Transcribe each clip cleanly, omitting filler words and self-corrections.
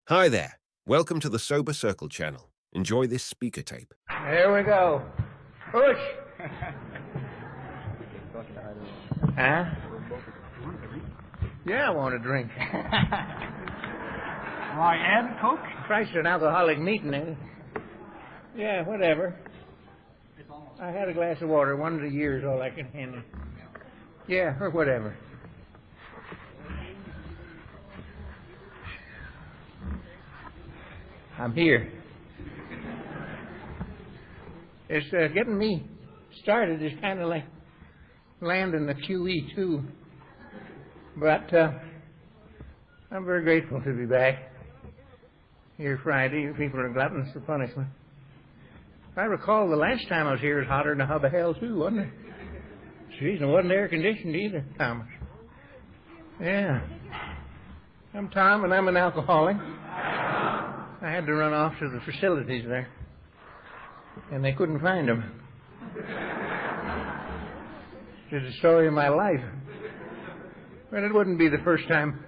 Hi there. Welcome to the Sober Circle channel. Enjoy this speaker tape. There we go. Push. Huh? Yeah, I want a drink. Why, and Coke? Christ, an alcoholic meeting, ain't it? Yeah, whatever. I had a glass of water. 1 a year is all I can handle. Yeah, or whatever. I'm here. It's getting me started is kind of like landing the QE2. But I'm very grateful to be back here Friday. You people are gluttons for punishment. If I recall, the last time I was here was hotter than a hub of hell, too, wasn't it? Jeez, it wasn't air-conditioned either, Thomas. Yeah. I'm Tom, and I'm an alcoholic. I had to run off to the facilities there, and they couldn't find him. It's the story of my life. But it wouldn't be the first time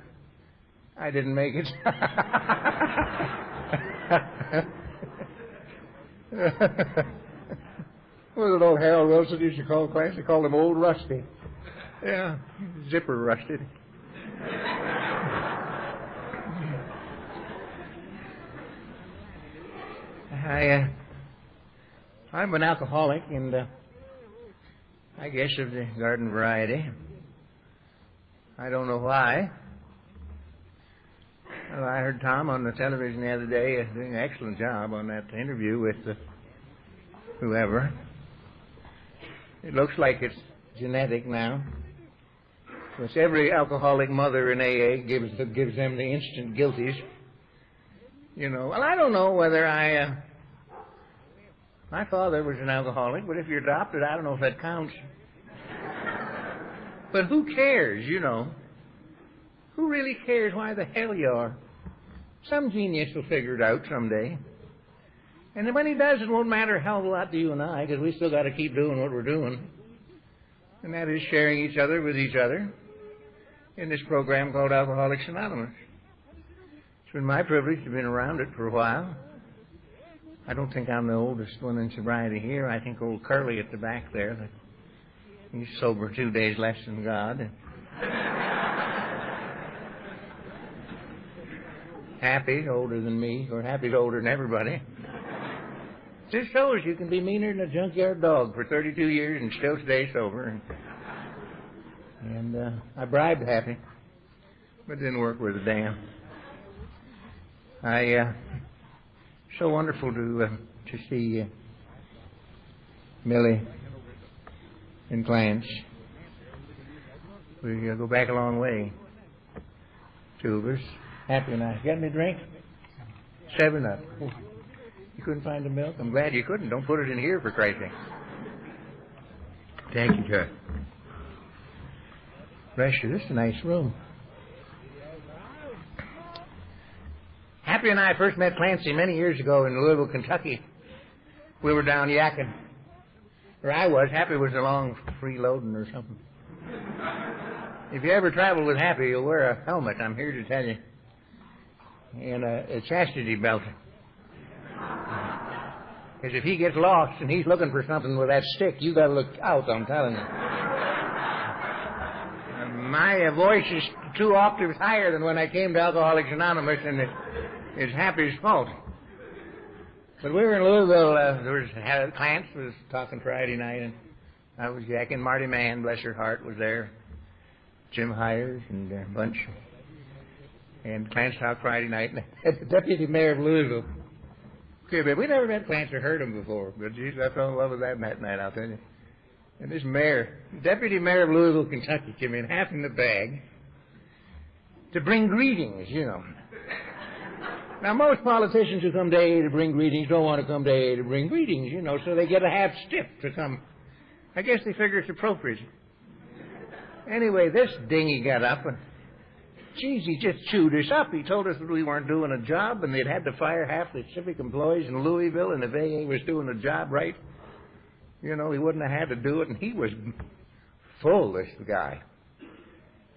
I didn't make it. What was it old Harold Wilson used to call class? They called him Old Rusty. Yeah, zipper rusted. I'm an alcoholic, and I guess of the garden variety. I don't know why. Well, I heard Tom on the television the other day doing an excellent job on that interview with whoever. It looks like it's genetic now. Because every alcoholic mother in AA gives them the instant guilties. You know, well, I don't know whether my father was an alcoholic, but if you're adopted, I don't know if that counts. But who cares, you know? Who really cares why the hell you are? Some genius will figure it out someday. And when he does, it won't matter a hell of a lot to you and I, because we still got to keep doing what we're doing. And that is sharing each other with each other in this program called Alcoholics Anonymous. It's been my privilege to have been around it for a while. I don't think I'm the oldest one in sobriety here. I think old Curly at the back there, he's sober 2 days less than God. Happy's older than me, or Happy's older than everybody. This shows you can be meaner than a junkyard dog for 32 years and still stay sober. And I bribed Happy, but it didn't work worth a damn. So wonderful to see Millie and Clarence. We go back a long way. Two of us. Happy and I. Got any drink? 7-Up. You couldn't find the milk? I'm glad you couldn't. Don't put it in here, for Christ's sake. Thank you, sir. Bless you. This is a nice room. Happy and I first met Clancy many years ago in Louisville, Kentucky. We were down yakking. Or I was. Happy was along freeloading or something. If you ever travel with Happy, you'll wear a helmet, I'm here to tell you. And a chastity belt. Because if he gets lost and he's looking for something with that stick, you got to look out, I'm telling you. My voice is 2 octaves higher than when I came to Alcoholics Anonymous, and it's Happy's fault. But we were in Louisville. Clance was talking Friday night, and I was yakking. Marty Mann, bless her heart, was there. Jim Hires and a bunch. And Clance talked Friday night, and the deputy mayor of Louisville. Okay, but we never met Clance or heard him before. But geez, I fell in love with that night, I'll tell you. And this mayor, deputy mayor of Louisville, Kentucky, came in half in the bag to bring greetings, you know. Now, most politicians who come to AA to bring greetings don't want to come to AA to bring greetings, you know, so they get a half stiff to come. I guess they figure it's appropriate. Anyway, this dingy got up, and, geez, he just chewed us up. He told us that we weren't doing a job, and they'd had to fire half the civic employees in Louisville, and if AA was doing the job right, you know, he wouldn't have had to do it, and he was full, this guy.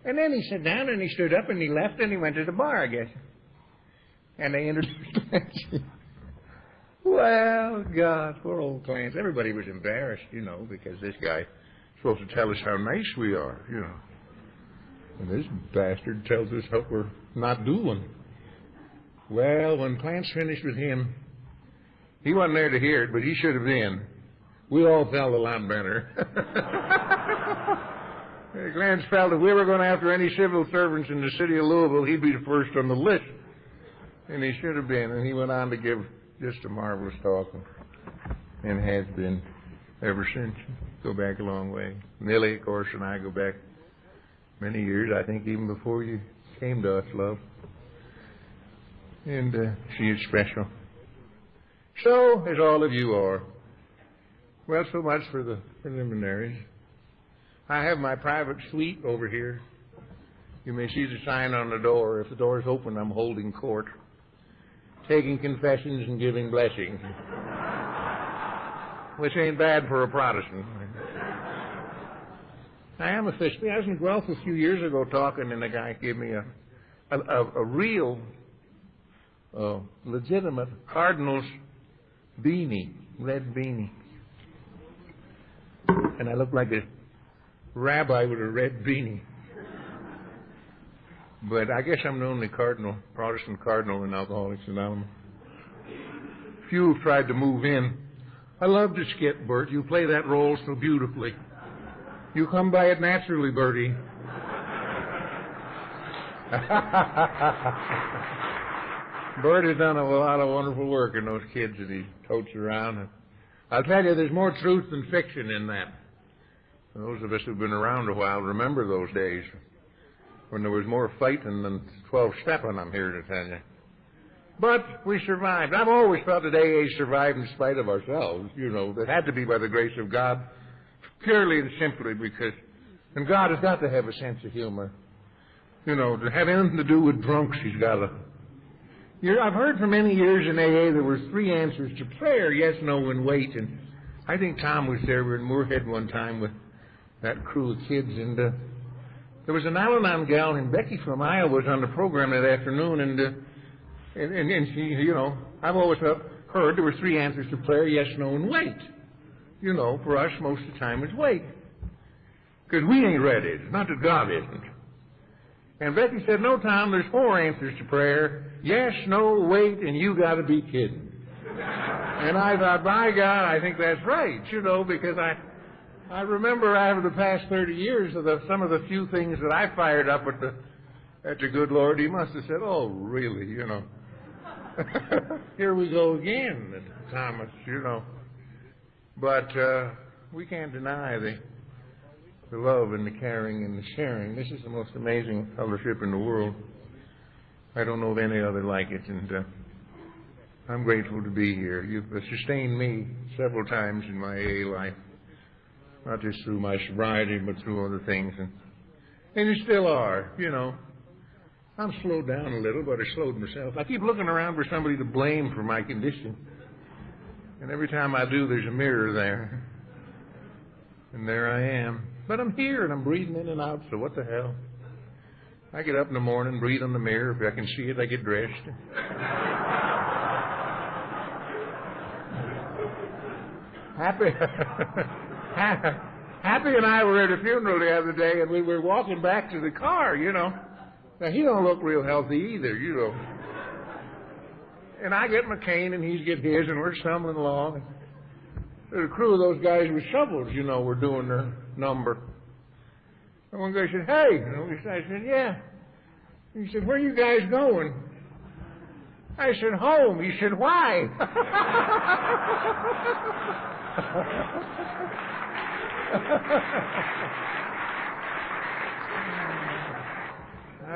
And then he sat down, and he stood up, and he left, and he went to the bar, I guess. And they introduced Clancy. Well, God, poor old Clancy. Everybody was embarrassed, because this guy's supposed to tell us how nice we are, And this bastard tells us what we're not doing. Well, when Clance finished with him, he wasn't there to hear it, but he should have been. We all felt a lot better. Clance felt if we were going after any civil servants in the city of Louisville, he'd be the first on the list. And he should have been. And he went on to give just a marvelous talk, and has been ever since. Go back a long way. Millie, of course, and I go back many years, I think even before you came to us, love. And she is special. So, as all of you are. Well, so much for the preliminaries. I have my private suite over here. You may see the sign on the door. If the door is open, I'm holding court, taking confessions and giving blessings, which ain't bad for a Protestant. I am officially. I was in Guelph a few years ago talking, and the guy gave me a real, legitimate Cardinal's beanie, red beanie. And I looked like a rabbi with a red beanie. But I guess I'm the only Protestant cardinal in Alcoholics Anonymous. Few have tried to move in. I love to skip, Bert. You play that role so beautifully. You come by it naturally, Bertie. Bert has done a lot of wonderful work in those kids that he totes around. I'll tell you, there's more truth than fiction in that. Those of us who've been around a while remember those days when there was more fighting than 12-stepping, I'm here to tell you. But we survived. I've always felt that AA survived in spite of ourselves. It had to be by the grace of God, purely and simply because, and God has got to have a sense of humor. To have anything to do with drunks, he's got to. I've heard for many years in AA there were 3 answers to prayer: yes, no, and wait. And I think Tom was there. We were in Moorhead one time with that crew of kids, and there was an Al-Anon gal named Becky from Iowa was on the program that afternoon, and she, I've always heard there were 3 answers to prayer: yes, no, and wait. For us, most of the time it's wait, because we ain't ready. Not that God isn't. And Becky said, no, Tom, there's 4 answers to prayer: yes, no, wait, and you got to be kidding. And I thought, by God, I think that's right, because I remember after the past 30 years of some of the few things that I fired up at the good Lord, he must have said, oh, really, Here we go again, Thomas, But we can't deny the love and the caring and the sharing. This is the most amazing fellowship in the world. I don't know of any other like it, and I'm grateful to be here. You've sustained me several times in my AA life, not just through my sobriety, but through other things, and you still are, I'm slowed down a little, but I slowed myself. I keep looking around for somebody to blame for my condition, and every time I do, there's a mirror there, and there I am. But I'm here, and I'm breathing in and out, so what the hell? I get up in the morning, breathe on the mirror. If I can see it, I get dressed. Happy and I were at a funeral the other day, and we were walking back to the car, Now, he don't look real healthy either, And I get my cane, and he's get his, and we're stumbling along. The crew of those guys with shovels, were doing their number. And one guy said, hey. I said, yeah. He said, where are you guys going? I said, home. He said, why?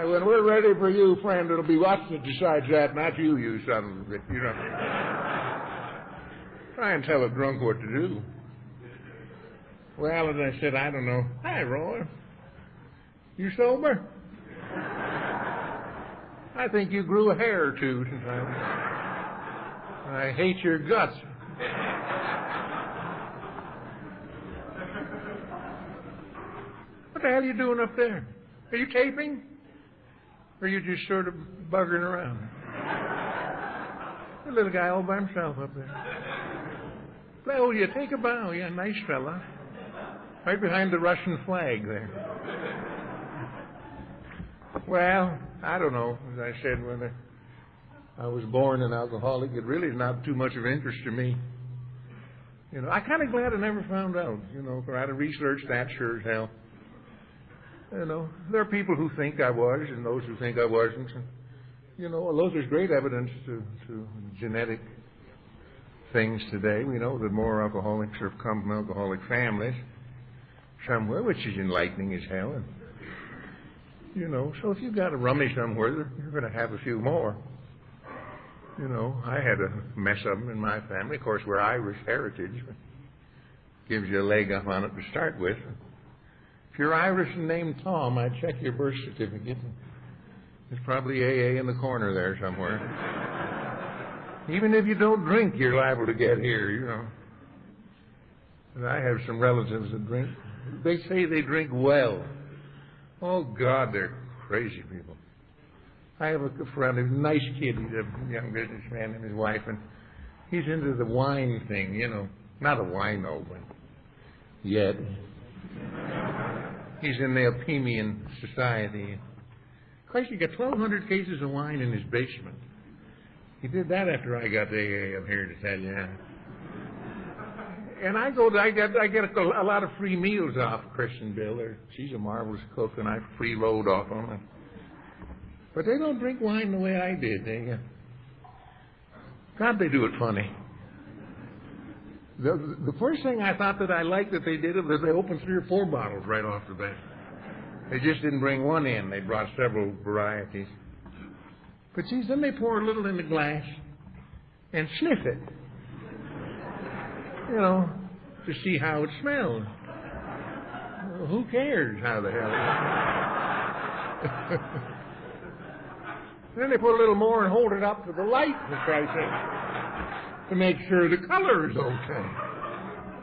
When we're ready for you, friend, it'll be us that decides that, not you son of a bitch, Try and tell a drunk what to do. Well, as I said, I don't know. Hi, Roy. You sober? I think you grew a hair or two since I hate your guts. What the hell are you doing up there? Are you taping? Or are you just sort of buggering around? little guy all by himself up there. Oh, you take a bow. Yeah, nice fella. Right behind the Russian flag there. Well, I don't know. As I said, when I was born an alcoholic, it really is not too much of interest to me. You know, I'm kind of glad I never found out. You know, for I'd have researched that sure as hell. You know, there are people who think I was and those who think I wasn't. And, you know, although there's great evidence to genetic things today, we know that more alcoholics have come from alcoholic families somewhere, which is enlightening as hell. And, you know, so if you've got a rummy somewhere, you're going to have a few more. You know, I had a mess of them in my family. Of course, we're Irish heritage. But gives you a leg up on it to start with. If you're Irish and named Tom, I'd check your birth certificate. There's probably AA in the corner there somewhere. Even if you don't drink, you're liable to get here, you know. And I have some relatives that drink. They say they drink well. Oh, God, they're crazy people. I have a friend, a nice kid. He's a young businessman and his wife, and he's into the wine thing, you know. Not a wino, but yet. He's in the Opimian Society. Of course, he got 1,200 cases of wine in his basement. He did that after I got to AA, I'm here to tell you. And I get a lot of free meals off Kristen Bill. She's a marvelous cook, and I free load off them. But they don't drink wine the way I did. God, they do it funny. The first thing I thought that I liked that they did was they opened 3 or 4 bottles right off the bat. They just didn't bring one in. They brought several varieties. But geez, then they pour a little in the glass and sniff it. You know, to see how it smells. Well, who cares how the hell it Then they put a little more and hold it up to the light, for Christ's sake, to make sure the color is okay.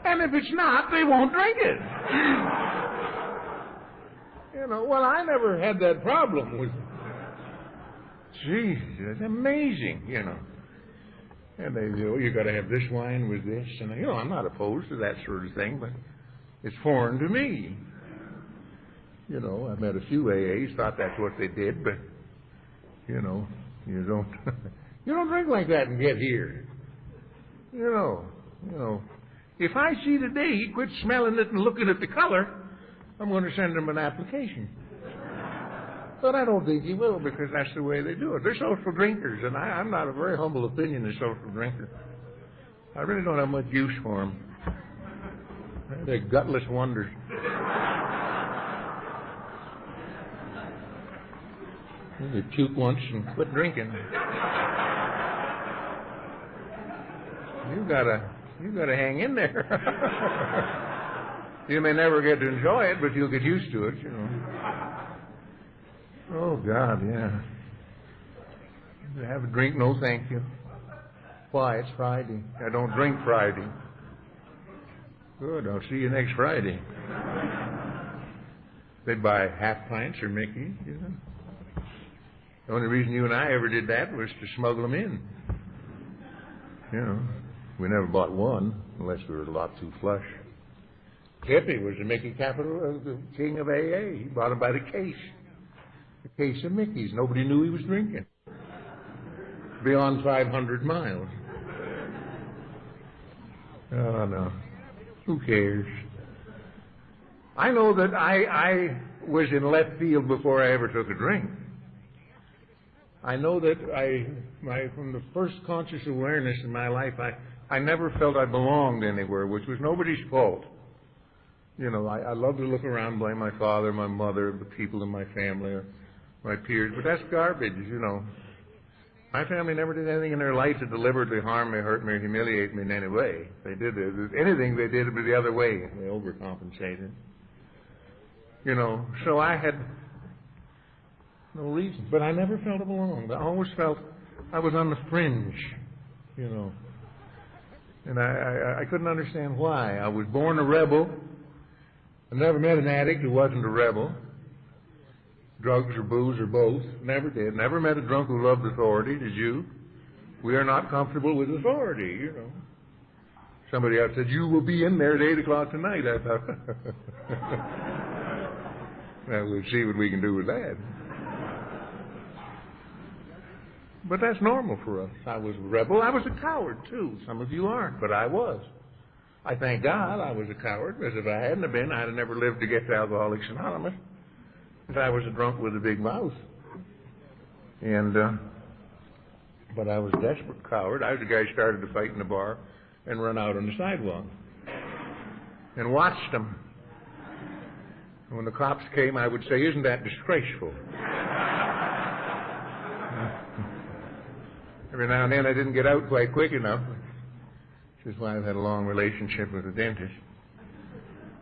And if it's not, they won't drink it. You know, well, I never had that problem with Jesus, it's amazing, you know. And they say, oh, you got to have this wine with this. And, you know, I'm not opposed to that sort of thing, but it's foreign to me. You know, I met a few AAs, thought that's what they did, but, you know, you don't you don't drink like that and get here. You know. If I see today he quits smelling it and looking at the color, I'm going to send him an application. But I don't think he will, because that's the way they do it. They're social drinkers, and I'm not a very humble opinion of social drinkers. I really don't have much use for them. They're gutless wonders. You puke once and quit drinking. You gotta hang in there. You may never get to enjoy it, but you'll get used to it, you know. Oh, God, yeah. Have a drink? No, thank you. Why? It's Friday. I don't drink Friday. Good, I'll see you next Friday. They buy half pints or Mickey's, you know. The only reason you and I ever did that was to smuggle them in. You know, we never bought one unless we were a lot too flush. Hippie was the Mickey capital, the king of AA. He bought them by the case. A case of Mickey's. Nobody knew he was drinking. Beyond 500 miles. Oh, no. Who cares? I know that I was in left field before I ever took a drink. I know that from the first conscious awareness in my life, I never felt I belonged anywhere, which was nobody's fault. You know, I love to look around, blame my father, my mother, the people in my family, or my peers, but that's garbage, you know. My family never did anything in their life to deliberately harm me, hurt me, or humiliate me in any way. They did anything they did, but the other way. They overcompensated. You know, so I had no reason. But I never felt I belonged. I always felt I was on the fringe, you know. And I couldn't understand why. I was born a rebel. I never met an addict who wasn't a rebel. Drugs or booze or both. Never did. Never met a drunk who loved authority. Did you? We are not comfortable with authority, you know. Somebody else said, you will be in there at 8 o'clock tonight. I thought, well, we'll see what we can do with that. But that's normal for us. I was a rebel. I was a coward, too. Some of you aren't, but I was. I thank God I was a coward, because if I hadn't have been, I'd have never lived to get to Alcoholics Anonymous. If I was a drunk with a big mouth. And, but I was a desperate coward. I was the guy who started to fight in the bar and run out on the sidewalk and watched them. And when the cops came, I would say, isn't that disgraceful? Every now and then I didn't get out quite quick enough, which is why I've had a long relationship with the dentist.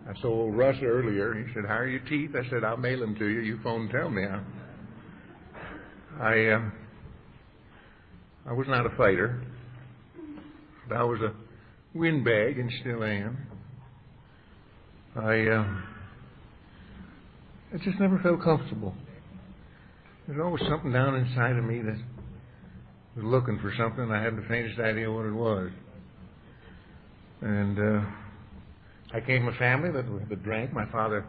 I saw old Russ earlier. He said, how are your teeth? I said, I'll mail them to you. You phone and tell me. I was not a fighter. But I was a windbag and still am. I just never felt comfortable. There's always something down inside of me that was looking for something. I hadn't the faintest idea what it was. And I came from a family that drank. My father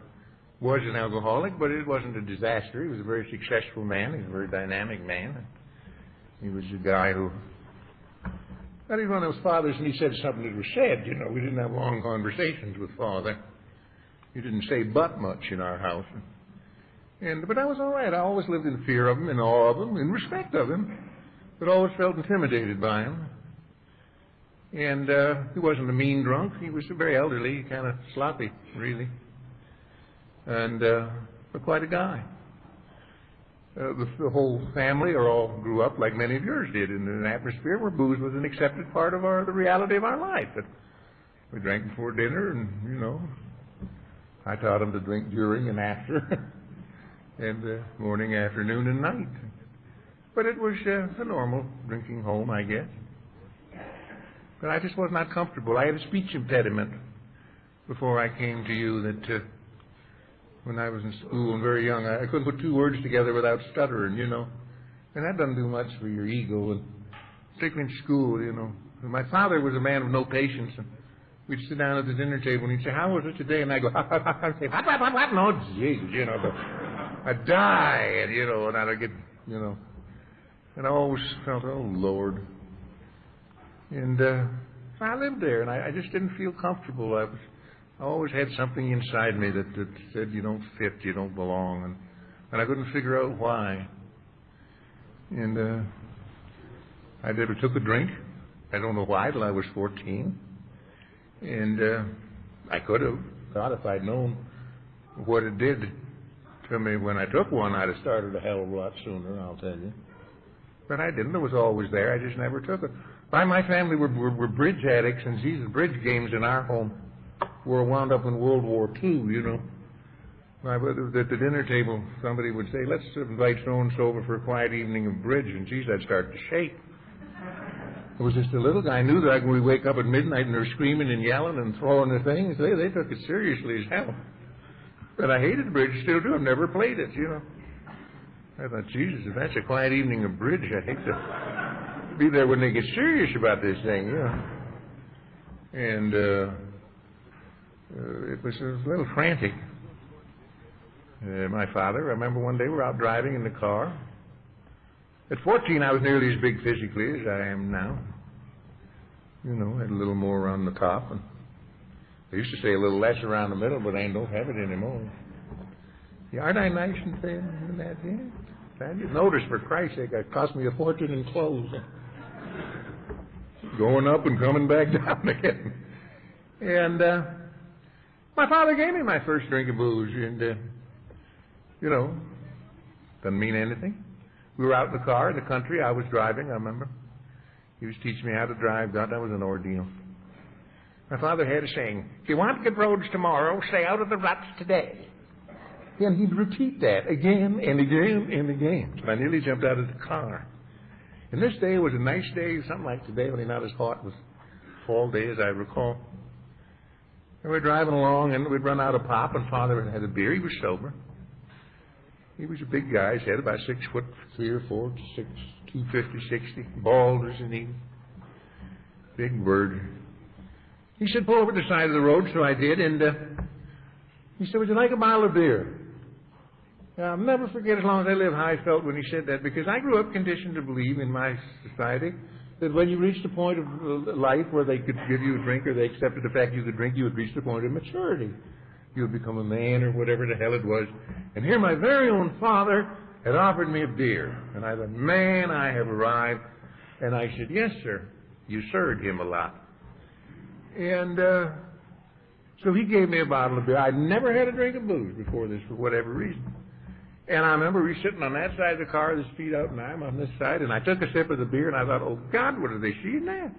was an alcoholic, but it wasn't a disaster. He was a very successful man. He was a very dynamic man. He was a guy who... But he was one of those fathers, and he said something that was said. You know, we didn't have long conversations with Father. He didn't say but much in our house. But I was all right. I always lived in fear of him, in awe of him, in respect of him, but always felt intimidated by him. And he wasn't a mean drunk. He was very elderly, kind of sloppy, really. And but quite a guy. The whole family all grew up like many of yours did in an atmosphere where booze was an accepted part of the reality of our life. But we drank before dinner, and, you know, I taught them to drink during and after, and morning, afternoon, and night. But it was a normal drinking home, I guess. But I just was not comfortable. I had a speech impediment before I came to you that when I was in school and very young, I couldn't put two words together without stuttering, you know. And that doesn't do much for your ego, and particularly in school, you know. And my father was a man of no patience, and we'd sit down at the dinner table, and he'd say, how was it today? And I'd go, I'd say, what? No, jeez, you know. I'd die, and, you know, and I'd get, you know. And I always felt, oh, Lord. And I lived there, and I just didn't feel comfortable. I always had something inside me that said, you don't fit, you don't belong. And I couldn't figure out why. And I never took a drink. I don't know why, till I was 14. And I could have thought if I'd known what it did to me when I took one, I'd have started a hell of a lot sooner, I'll tell you. But I didn't. It was always there. I just never took it. My family were bridge addicts, and Jesus, bridge games in our home were wound up in World War II, you know. At the dinner table, somebody would say, let's invite so-and-so over for a quiet evening of bridge, and geez, I'd start to shake. It was just a little guy. I knew that when we wake up at midnight and they're screaming and yelling and throwing their things, they took it seriously as hell. But I hated bridge, still do. I've never played it, you know. I thought, Jesus, if that's a quiet evening of bridge, I hate to be there when they get serious about this thing, you know. And it was a little frantic. My father, I remember one day we were out driving in the car. At 14, I was nearly as big physically as I am now. You know, had a little more around the top. And I used to say a little less around the middle, but I don't have it anymore. Yeah, aren't I nice and thin in that? Yeah. I just noticed, for Christ's sake, it cost me a fortune in clothes. Going up and coming back down again. And my father gave me my first drink of booze, and, you know, doesn't mean anything. We were out in the car in the country. I was driving, I remember. He was teaching me how to drive. God, that was an ordeal. My father had a saying, if you want good roads tomorrow, stay out of the ruts today. And he'd repeat that again and again and again. So I nearly jumped out of the car. And this day was a nice day, something like today, only not as hot as fall day as I recall. And we're driving along, and we'd run out of pop, and Father had a beer. He was sober. He was a big guy. His head about 6'3" or 4" to 250, 60, bald as an eagle. Big bird. He said, pull over to the side of the road, so I did, and he said, would you like a bottle of beer? And I'll never forget as long as I live how I felt when he said that, because I grew up conditioned to believe in my society that when you reached a point of life where they could give you a drink or they accepted the fact you could drink, you would reach the point of maturity. You would become a man or whatever the hell it was. And here my very own father had offered me a beer. And I thought, man, I have arrived. And I said, yes, sir. You served him a lot. And so he gave me a bottle of beer. I'd never had a drink of booze before this for whatever reason. And I remember we sitting on that side of the car, his feet out, and I'm on this side, and I took a sip of the beer, and I thought, oh, God, what are they shooting at?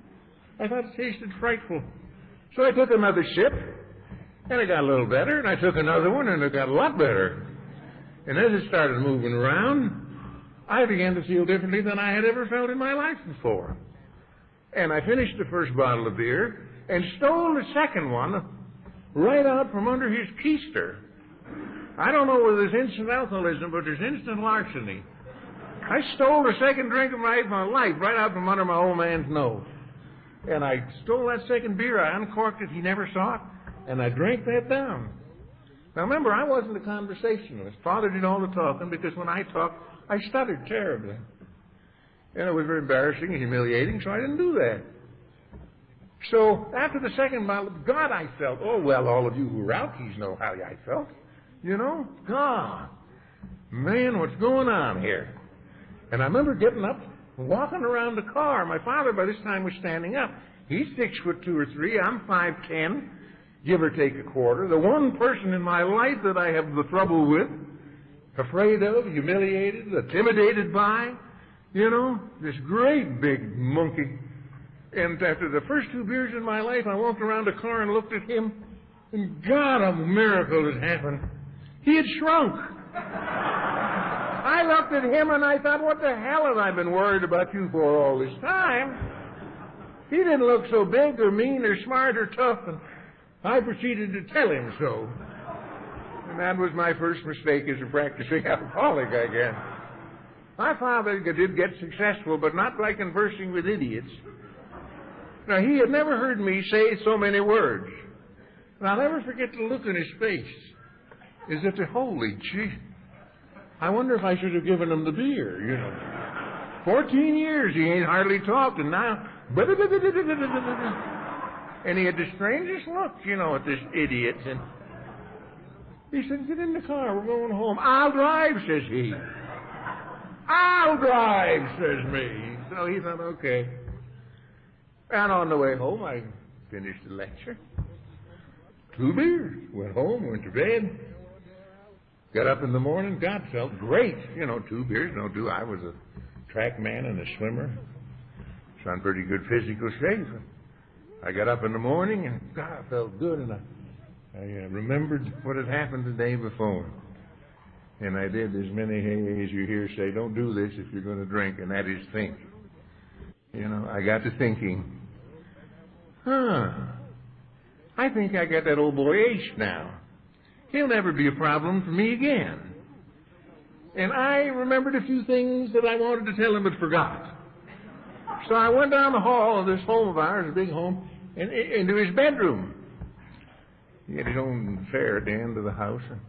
I thought it tasted frightful. So I took another sip, and it got a little better, and I took another one, and it got a lot better. And as it started moving around, I began to feel differently than I had ever felt in my life before. And I finished the first bottle of beer and stole the second one right out from under his keister. I don't know whether there's instant alcoholism, but there's instant larceny. I stole the second drink of my life right out from under my old man's nose. And I stole that second beer. I uncorked it. He never saw it. And I drank that down. Now, remember, I wasn't a conversationalist. Father did all the talking because when I talked, I stuttered terribly. And it was very embarrassing and humiliating, so I didn't do that. So after the second bottle, God, I felt, oh, well, all of you who are alkies know how I felt. You know, God, man, what's going on here? And I remember getting up and walking around the car. My father, by this time, was standing up. He's 6'2" or 3. I'm 5'10", give or take a quarter. The one person in my life that I have the trouble with, afraid of, humiliated, intimidated by, you know, this great big monkey. And after the first 2 beers in my life, I walked around the car and looked at him, and God, a miracle had happened. He had shrunk. I looked at him and I thought, what the hell have I been worried about you for all this time? He didn't look so big or mean or smart or tough, and I proceeded to tell him so. And that was my first mistake as a practicing alcoholic, I guess. My father did get successful, but not by conversing with idiots. Now, he had never heard me say so many words. And I'll never forget the look in his face. Is it the holy gee? I wonder if I should have given him the beer, you know. 14 years, he ain't hardly talked, and now... And he had the strangest look, you know, at this idiot. And he said, get in the car, we're going home. I'll drive, says he. I'll drive, says me. So he thought, okay. And on the way home, I finished the lecture. 2 beers. Went home, went to bed. Got up in the morning. God, felt great. You know, 2 beers, no 2. I was a track man and a swimmer. So I'm pretty good physical shape. I got up in the morning, and God, I felt good. And I remembered what had happened the day before. And I did as many as you hear say, don't do this if you're going to drink, and that is think. You know, I got to thinking, I think I got that old boy Ace now. He'll never be a problem for me again. And I remembered a few things that I wanted to tell him but forgot. So I went down the hall of this home of ours, a big home, and into his bedroom. He had his own fair at the end of the house. And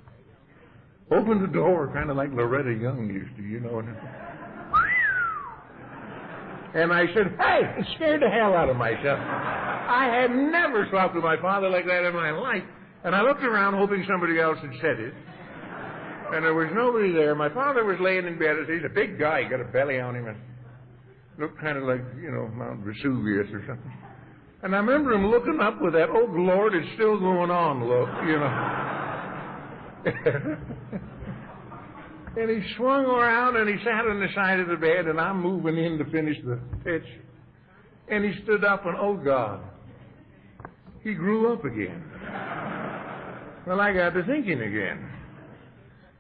opened the door, kind of like Loretta Young used to, you know. And I said, hey, it scared the hell out of myself. I had never talked to my father like that in my life. And I looked around hoping somebody else had said it. And there was nobody there. My father was laying in bed. He's a big guy. He got a belly on him and looked kind of like, you know, Mount Vesuvius or something. And I remember him looking up with that, oh, Lord, it's still going on look, you know. And he swung around and he sat on the side of the bed, and I'm moving in to finish the pitch. And he stood up and, oh, God, he grew up again. Well, I got to thinking again.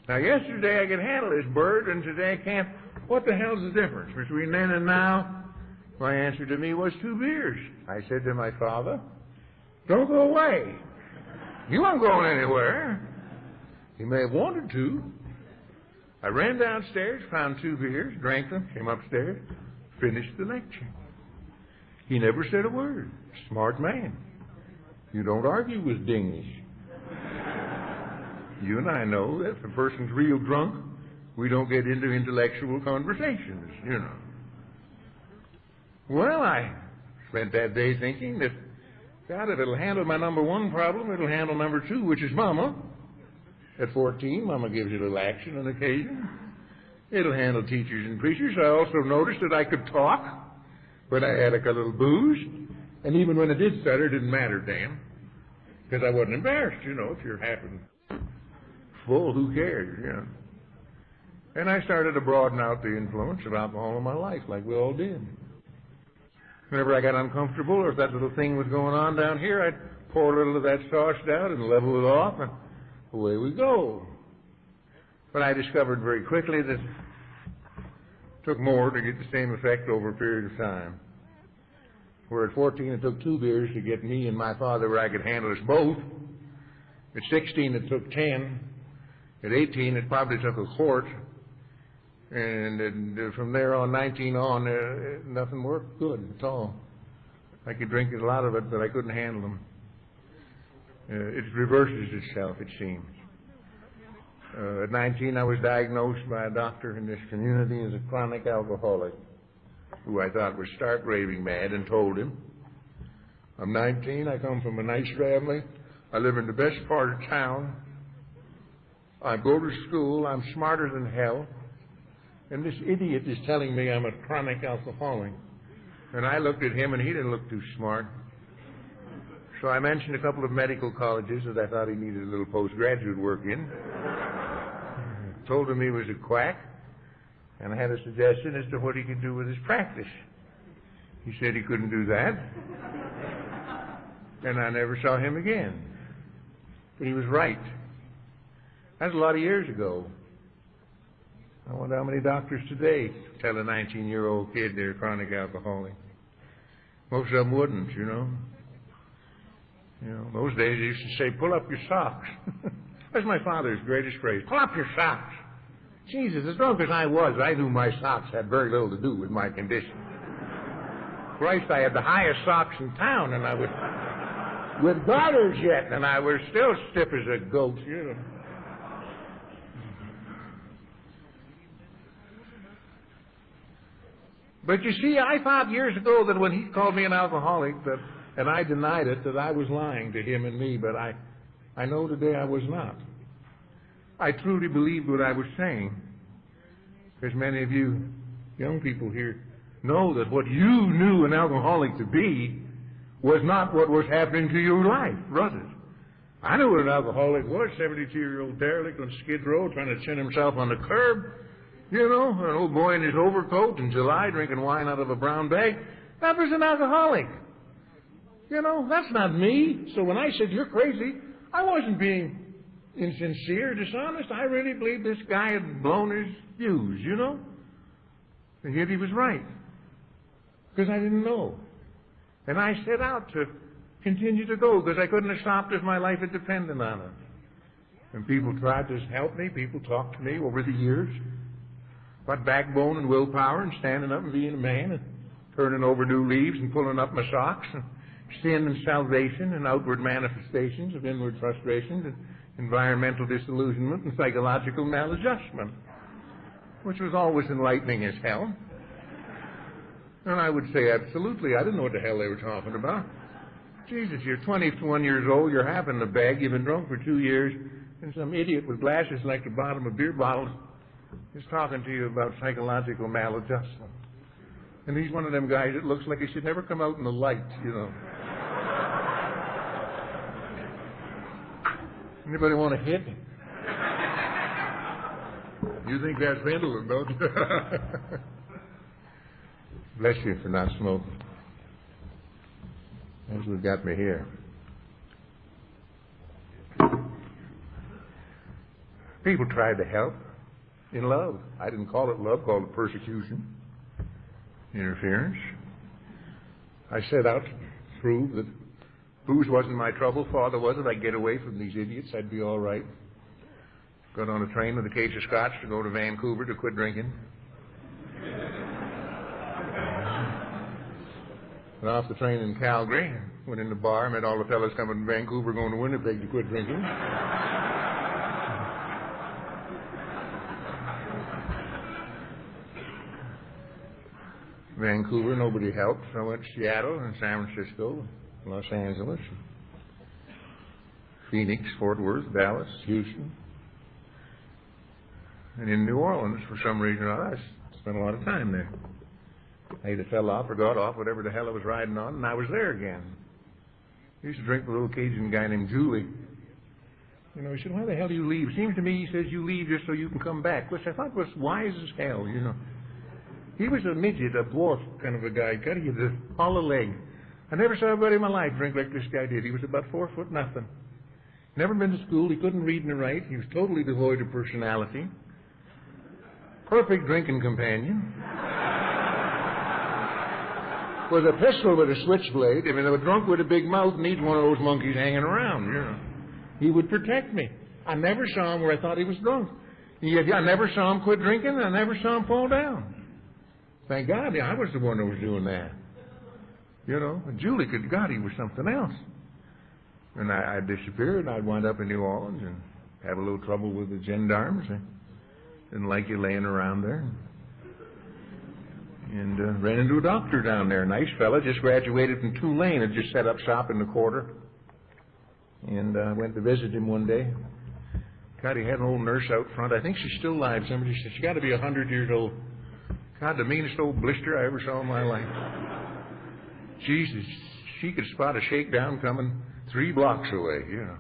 Now, yesterday I could handle this bird, and today I can't. What the hell's the difference between then and now? My answer to me was 2 beers. I said to my father, don't go away. You aren't going anywhere. He may have wanted to. I ran downstairs, found 2 beers, drank them, came upstairs, finished the lecture. He never said a word. Smart man. You don't argue with dingies. You and I know that if a person's real drunk, we don't get into intellectual conversations, you know. Well, I spent that day thinking that, God, if it'll handle my number 1 problem, it'll handle number 2, which is Mama. At 14, Mama gives you a little action on occasion. It'll handle teachers and preachers. I also noticed that I could talk, but I had a little booze. And even when I did stutter, it didn't matter, damn. Because I wasn't embarrassed, you know, if you're half full, who cares, you know. And I started to broaden out the influence of alcohol in my life, like we all did. Whenever I got uncomfortable, or if that little thing was going on down here, I'd pour a little of that sauce down and level it off, and away we go. But I discovered very quickly that it took more to get the same effect over a period of time. Where at 14 it took 2 beers to get me and my father where I could handle us both. At 16 it took 10. At 18 it probably took a quart. And from there on, 19 on, nothing worked good at all. I could drink a lot of it, but I couldn't handle them. It reverses itself, it seems. At 19, I was diagnosed by a doctor in this community as a chronic alcoholic, who I thought was stark raving mad, and told him, I'm 19, I come from a nice family, I live in the best part of town, I go to school, I'm smarter than hell, and this idiot is telling me I'm a chronic alcoholic. And I looked at him, and he didn't look too smart. So I mentioned a couple of medical colleges that I thought he needed a little postgraduate work in. Told him he was a quack, and I had a suggestion as to what he could do with his practice. He said he couldn't do that, and I never saw him again. But he was right. That was a lot of years ago. I wonder how many doctors today tell a 19-year-old kid they're a chronic alcoholic. Most of them wouldn't, you know. You know, those days they used to say, pull up your socks. That's my father's greatest phrase. Pull up your socks. Jesus, as drunk as I was, I knew my socks had very little to do with my condition. Christ, I had the highest socks in town, and I was with garters yet, and I was still stiff as a goat, you know. But you see, I thought years ago that when he called me an alcoholic, and I denied it, that I was lying to him and me, but I know today I was not. I truly believed what I was saying. Because many of you young people here know that what you knew an alcoholic to be was not what was happening to your life, was it? I knew what an alcoholic was, 72-year-old derelict on Skid Row trying to chin himself on the curb. You know, an old boy in his overcoat in July drinking wine out of a brown bag. That was an alcoholic. You know, that's not me. So when I said, you're crazy, I wasn't being insincere, dishonest. I really believed this guy had blown his fuse, you know. And yet he was right. Because I didn't know. And I set out to continue to go because I couldn't have stopped if my life had depended on it. And people tried to help me. People talked to me over the years. About backbone and willpower and standing up and being a man and turning over new leaves and pulling up my socks and sin and salvation and outward manifestations of inward frustration and environmental disillusionment and psychological maladjustment, which was always enlightening as hell. And I would say absolutely. I didn't know what the hell they were talking about. Jesus, you're 21 years old, you're half in the bag, you've been drunk for 2 years, and some idiot with glasses like the bottom of beer bottles is talking to you about psychological maladjustment. And he's one of them guys that looks like he should never come out in the light, you know. Anybody want to hit? You think that's Pendleton, don't you? Bless you for not smoking. That's what got me here. People tried to help in love. I didn't call it love, called it persecution, interference. I set out to prove that booze wasn't my trouble. Father was it. I'd get away from these idiots. I'd be all right. Got on a train with a case of scotch to go to Vancouver to quit drinking. Got off the train in Calgary, went in the bar, met all the fellas coming to Vancouver going to Winnipeg to quit drinking. Vancouver, nobody helped. So I went to Seattle and San Francisco, Los Angeles, Phoenix, Fort Worth, Dallas, Houston. And in New Orleans, for some reason or other, I spent a lot of time there. I either fell off or got off, whatever the hell I was riding on, and I was there again. I used to drink with a little Cajun guy named Julie. You know, he said, why the hell do you leave? Seems to me, he says, you leave just so you can come back, which I thought was wise as hell, you know. He was a midget, a dwarf kind of a guy, cut you the hollow leg. I never saw anybody in my life drink like this guy did. He was about 4 foot nothing. Never been to school. He couldn't read nor write. He was totally devoid of personality. Perfect drinking companion. With a pistol with a switchblade. I mean, a drunk with a big mouth needs one of those monkeys hanging around, you know. He would protect me. I never saw him where I thought he was drunk. I never saw him quit drinking, and I never saw him fall down. Thank God, I was the one that was doing that. You know, and Julie could, God, he was something else. And I disappeared, and I'd wind up in New Orleans and have a little trouble with the gendarmes. They didn't like you laying around there. And ran into a doctor down there, a nice fella, just graduated from Tulane, had just set up shop in the quarter. And I went to visit him one day. God, he had an old nurse out front. I think she's still alive. Somebody said, she's got to be 100 years old. God, the meanest old blister I ever saw in my life. Jesus, she could spot a shakedown coming 3 blocks away, you know.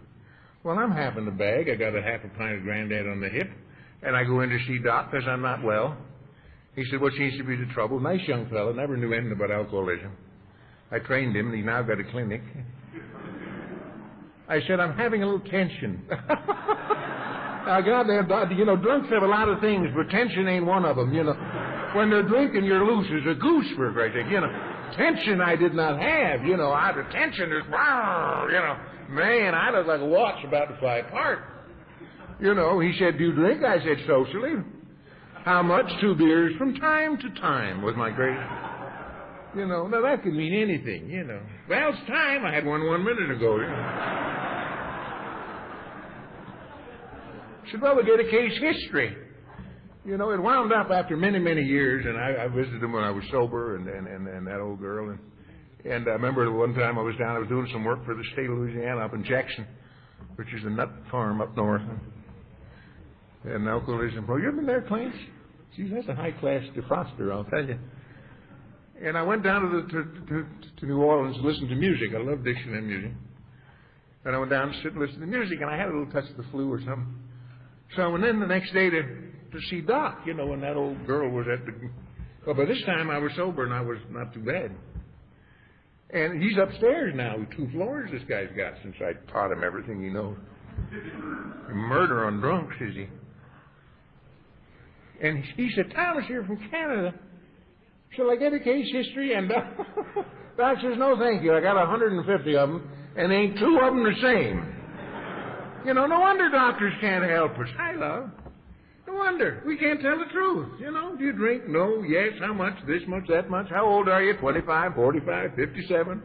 Well, I'm having the bag. I got a half a pint of Granddad on the hip, and I go in to see Doc because I'm not well. He said, what seems to be the trouble? Nice young fellow, never knew anything about alcoholism. I trained him, and he's now got a clinic. I said, I'm having a little tension. Now, goddamn, you know, drunks have a lot of things, but tension ain't one of them, you know. When they're drinking, you're loose as a goose, for Christ's sake, you know. Tension I did not have, you know. The tension is, you know. Man, I look like a watch about to fly apart. You know, he said, do you drink? I said, socially. How much? 2 beers from time to time was my great... You know, now that could mean anything, you know. Well, it's time. I had one minute ago, you know. Should probably get a case history. You know, it wound up after many, many years, and I visited him when I was sober, and that old girl. And I remember one time I was doing some work for the state of Louisiana up in Jackson, which is a nut farm up north. And alcoholism. Well, you ever been there, Clarence? Geez, that's a high-class defroster, I'll tell you. And I went down to New Orleans to listen to music. I love Dixieland music. And I went down to sit and listen to music, and I had a little touch of the flu or something. So I went in the next day to see Doc, you know, and that old girl was at the... Well, by this time I was sober, and I was not too bad. And he's upstairs now, 2 floors this guy's got, since I taught him everything he knows. Murder on drunks, is he? And he said, Thomas here from Canada. Shall I get a case history? And Doc says, no, thank you. I got 150 of them, and ain't 2 of them the same. You know, no wonder doctors can't help us. Hi, love. No wonder. We can't tell the truth. You know, do you drink? No. Yes. How much? This much, that much. How old are you? 25, 45, 57,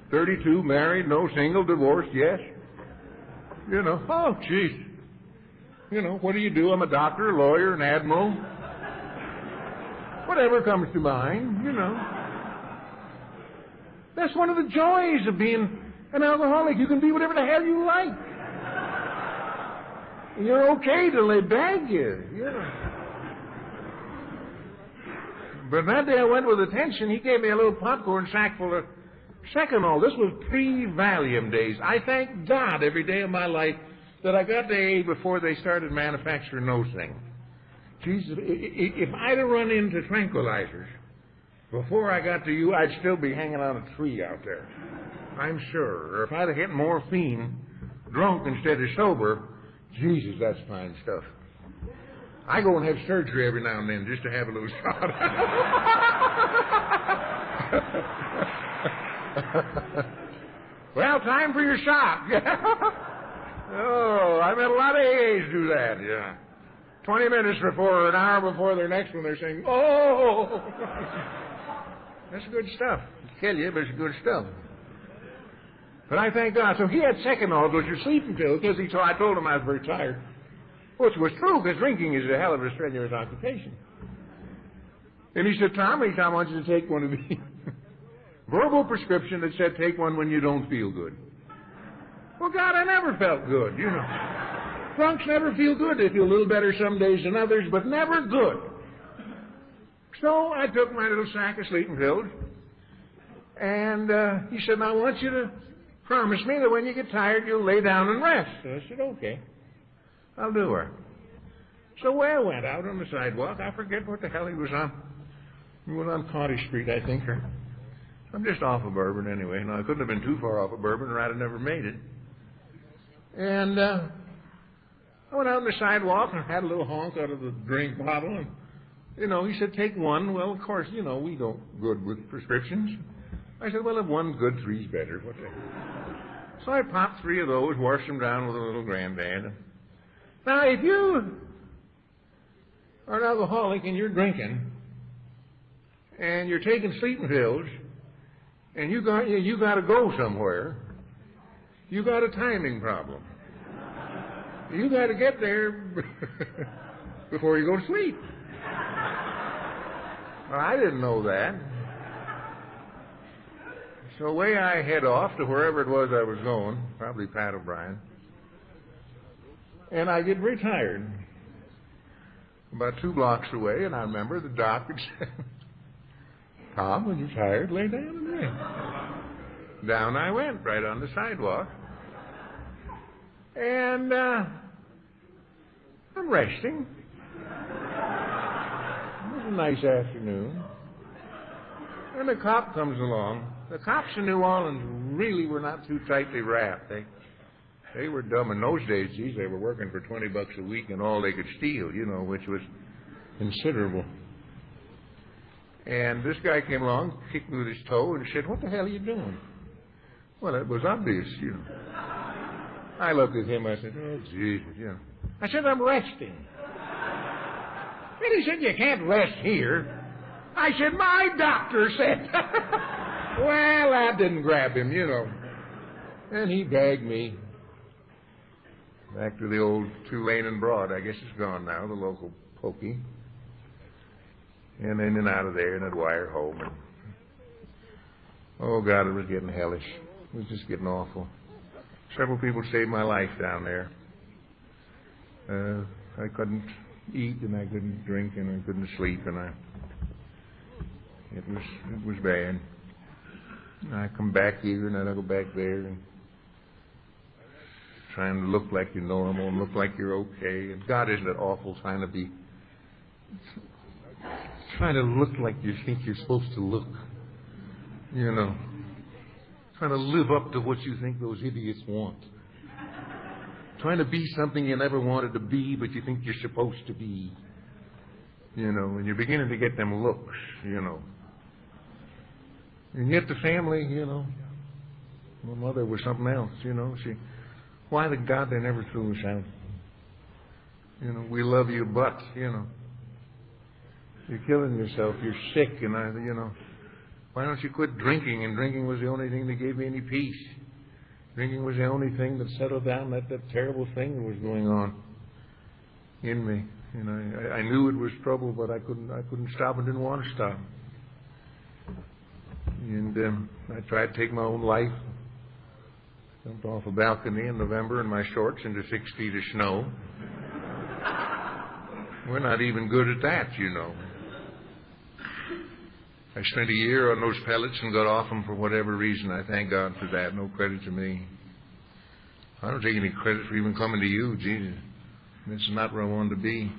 32, married, no, single, divorced, yes. You know, oh, jeez. You know, what do you do? I'm a doctor, a lawyer, an admiral. Whatever comes to mind, you know. That's one of the joys of being an alcoholic. You can be whatever the hell you like. You're okay till they bag you, you know. But that day I went with attention. He gave me a little popcorn sack full of Seconal. This was pre-Valium days. I thank God every day of my life that I got to AA before they started manufacturing those things. Jesus, if I'd have run into tranquilizers before I got to you, I'd still be hanging on a tree out there. I'm sure. Or if I'd have hit morphine, drunk instead of sober, Jesus, that's fine stuff. I go and have surgery every now and then just to have a little shot. Well, time for your shot. Oh, I met a lot of AAs do that, yeah. 20 minutes before or an hour before their next one, they're saying, oh! That's good stuff. It'll kill you, but it's good stuff. But I thank God. So he had seconal, which was sleeping pills, because I told him I was very tired. Which was true, because drinking is a hell of a strenuous occupation. And he said, Tom, I want you to take one of these. Verbal prescription that said take one when you don't feel good. Well, God, I never felt good, you know. Drunks never feel good. They feel a little better some days than others, but never good. So I took my little sack of sleeping pills, and he said, now I want you to promise me that when you get tired, you'll lay down and rest. So I said, okay, I'll do it. So away I went out on the sidewalk. I forget what the hell he was on. He was on Cottage Street, I think, or I'm just off of Bourbon anyway. No, I couldn't have been too far off of Bourbon, or I'd have never made it. And I went out on the sidewalk and had a little honk out of the drink bottle. And, you know, he said, take one. Well, of course, you know, we don't good with prescriptions. I said, well, if one's good, three's better. What the... So I popped 3 of those, washed them down with a little granddad. Now, if you are an alcoholic and you're drinking, and you're taking sleeping pills, and you got to go somewhere, you got a timing problem. You got to get there before you go to sleep. Well, I didn't know that. So away I head off to wherever it was I was going, probably Pat O'Brien, and I get very tired. About 2 blocks away, and I remember the doc had said, Tom, when you're tired, lay down and rest. Down I went, right on the sidewalk. And I'm resting. It was a nice afternoon. And a cop comes along. The cops in New Orleans really were not too tightly wrapped. They were dumb in those days. Geez, they were working for $20 a week and all they could steal, you know, which was considerable. And this guy came along, kicked me with his toe, and said, what the hell are you doing? Well, it was obvious, you know. I looked at him, I said, oh, Jesus, you know. I said, I'm resting. And he said, you can't rest here. I said, my doctor said. Well, that didn't grab him, you know. And he dragged me back to the old Tulane and Broad. I guess it's gone now, the local pokey. And in and out of there, and I'd wire home. And, oh, God, it was getting hellish. It was just getting awful. Several people saved my life down there. I couldn't eat, and I couldn't drink, and I couldn't sleep, and it was bad. And I come back here, and then I go back there, and trying to look like you're normal and look like you're okay. And God, isn't it awful trying to look like you think you're supposed to look, you know, trying to live up to what you think those idiots want, trying to be something you never wanted to be, but you think you're supposed to be, you know, and you're beginning to get them looks, you know. And yet the family, you know, my mother was something else, you know. Why the God they never threw us out? You know, we love you, but, you know, you're killing yourself, you're sick, and you know, why don't you quit drinking? And drinking was the only thing that gave me any peace. Drinking was the only thing that settled down that terrible thing that was going on in me. You know, I knew it was trouble, but I couldn't stop and didn't want to stop. And I tried to take my own life. Jumped off a balcony in November in my shorts into 6 feet of snow. We're not even good at that, you know. I spent a year on those pellets and got off them for whatever reason. I thank God for that. No credit to me. I don't take any credit for even coming to you, Jesus. This is not where I wanted to be.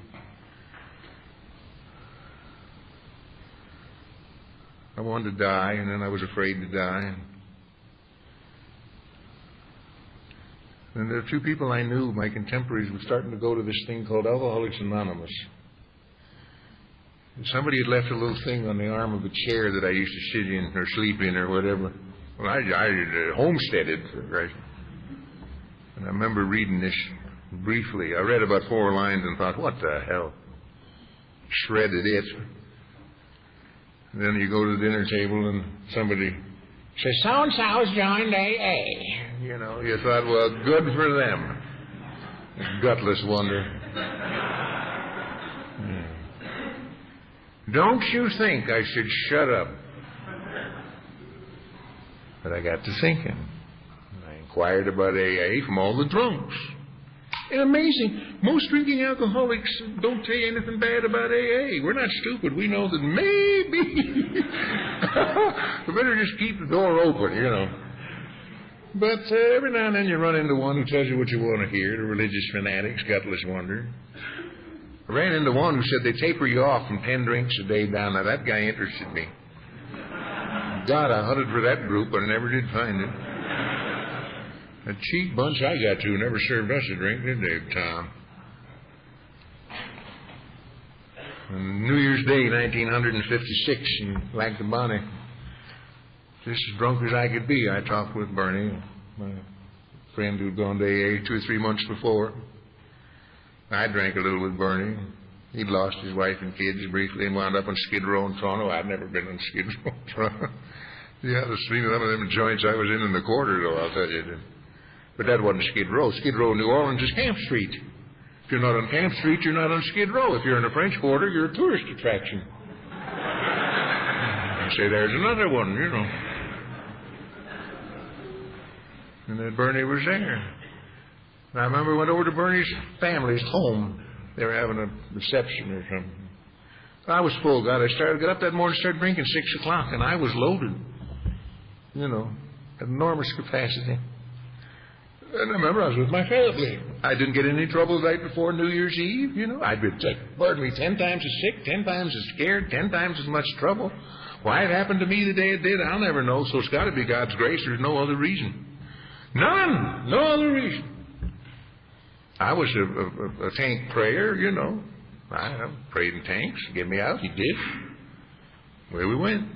I wanted to die, and then I was afraid to die. And there are 2 people I knew, my contemporaries, were starting to go to this thing called Alcoholics Anonymous. And somebody had left a little thing on the arm of a chair that I used to sit in or sleep in or whatever. Well, I homesteaded, for Christ. And I remember reading this briefly. I read about 4 lines and thought, what the hell? Shredded it. And then you go to the dinner table and somebody says, so-and-so's joined AA. You know, you thought, well, good for them. Gutless wonder. Don't you think I should shut up? But I got to thinking. I inquired about AA from all the drunks. And amazing, most drinking alcoholics don't tell you anything bad about AA. We're not stupid. We know that maybe we better just keep the door open, you know. But every now and then you run into one who tells you what you want to hear, the religious fanatics, gutless wonder. I ran into one who said they taper you off from 10 drinks a day down. Now, that guy interested me. God, I hunted for that group, but I never did find it. A cheap bunch I got to never served us a drink, did they, Tom? On New Year's Day, 1956, in Lac de Bonnie, just as drunk as I could be, I talked with Bernie, my friend who'd gone to AA 2 or 3 months before. I drank a little with Bernie. He'd lost his wife and kids briefly and wound up on Skid Row in Toronto. I'd never been on Skid Row in Toronto. Yeah, the sleep of some of them joints I was in the quarter, though, I'll tell you. But that wasn't Skid Row. Skid Row, New Orleans, is Camp Street. If you're not on Camp Street, you're not on Skid Row. If you're in the French Quarter, you're a tourist attraction. I say, there's another one, you know. And then Bernie was there. And I remember we went over to Bernie's family's home. They were having a reception or something. I was full. God, got up that morning, started drinking 6 o'clock, and I was loaded. You know, enormous capacity. And I remember I was with my family. I didn't get in any trouble the night before New Year's Eve, you know. I'd been, pardon me, 10 times as sick, 10 times as scared, 10 times as much trouble. Why it happened to me the day it did, I'll never know, so it's got to be God's grace. There's no other reason. None! No other reason. I was a tank prayer, you know. I prayed in tanks. Get me out. He did. Away we went.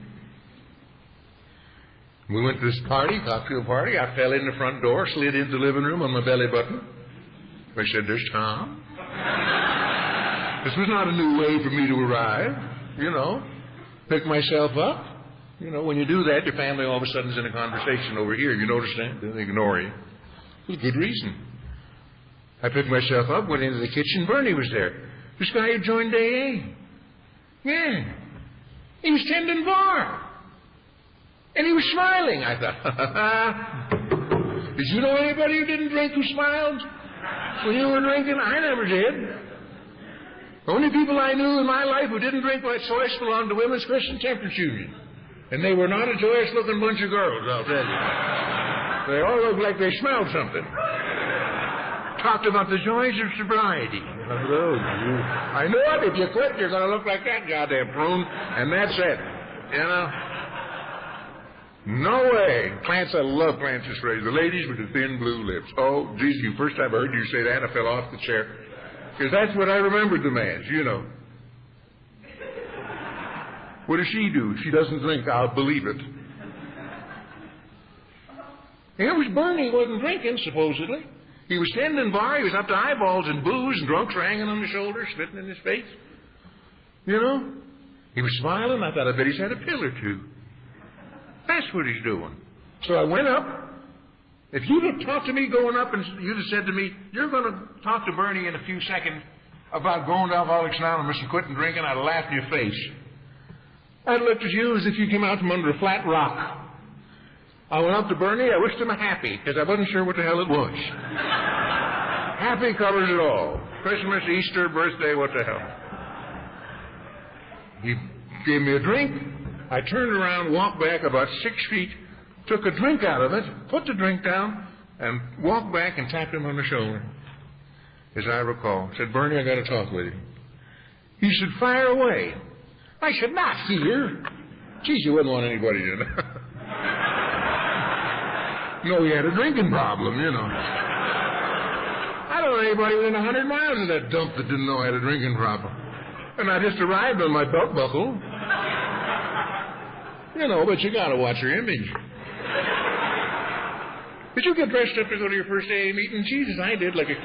We went to this party, cocktail party. I fell in the front door, slid into the living room on my belly button. I said, there's Tom. This was not a new way for me to arrive, you know. Pick myself up. You know, when you do that, your family all of a sudden is in a conversation over here. You notice that? They ignore you. For good reason. I picked myself up, went into the kitchen. Bernie was there. This guy had joined AA. Yeah. He was tending bar. And he was smiling. I thought, did you know anybody who didn't drink who smiled when you were drinking? I never did. The only people I knew in my life who didn't drink by choice belonged to Women's Christian Temperance Union. And they were not a joyous-looking bunch of girls, I'll tell you. They all looked like they smelled something. Talked about the joys of sobriety. I know it. If you quit, you're going to look like that goddamn prune, and that's it. You know? No way. Plants, I love plants this phrase. The ladies with the thin blue lips. Oh, geez, the first time I heard you say that, I fell off the chair. Because that's what I remembered them as, you know. What does she do? She doesn't drink, I'll believe it. It was Bernie. He wasn't drinking, supposedly. He was tending bar. He was up to eyeballs in booze, and drunks were hanging on his shoulders, spitting in his face. You know? He was smiling. I thought, I bet he's had a pill or two. That's what he's doing. So I went up. If you'd have talked to me going up and you'd have said to me, you're going to talk to Bernie in a few seconds about going to Alcoholics Anonymous and quitting drinking, I'd laugh in your face. I'd looked at you as if you came out from under a flat rock. I went up to Bernie. I wished him a happy, because I wasn't sure what the hell it was. Happy covers it all. Christmas, Easter, birthday, what the hell. He gave me a drink. I turned around, walked back about 6 feet, took a drink out of it, put the drink down, and walked back and tapped him on the shoulder. As I recall, said, Bernie, I got to talk with you. He said, fire away. I said, not fear. Geez, you wouldn't want anybody to know. No, he had a drinking problem, you know. I don't know anybody within 100 miles of that dump that didn't know I had a drinking problem. And I just arrived on my belt buckle. You know, but you got to watch your image. Did you get dressed up to go to your first AA meeting? Jesus, I did, like a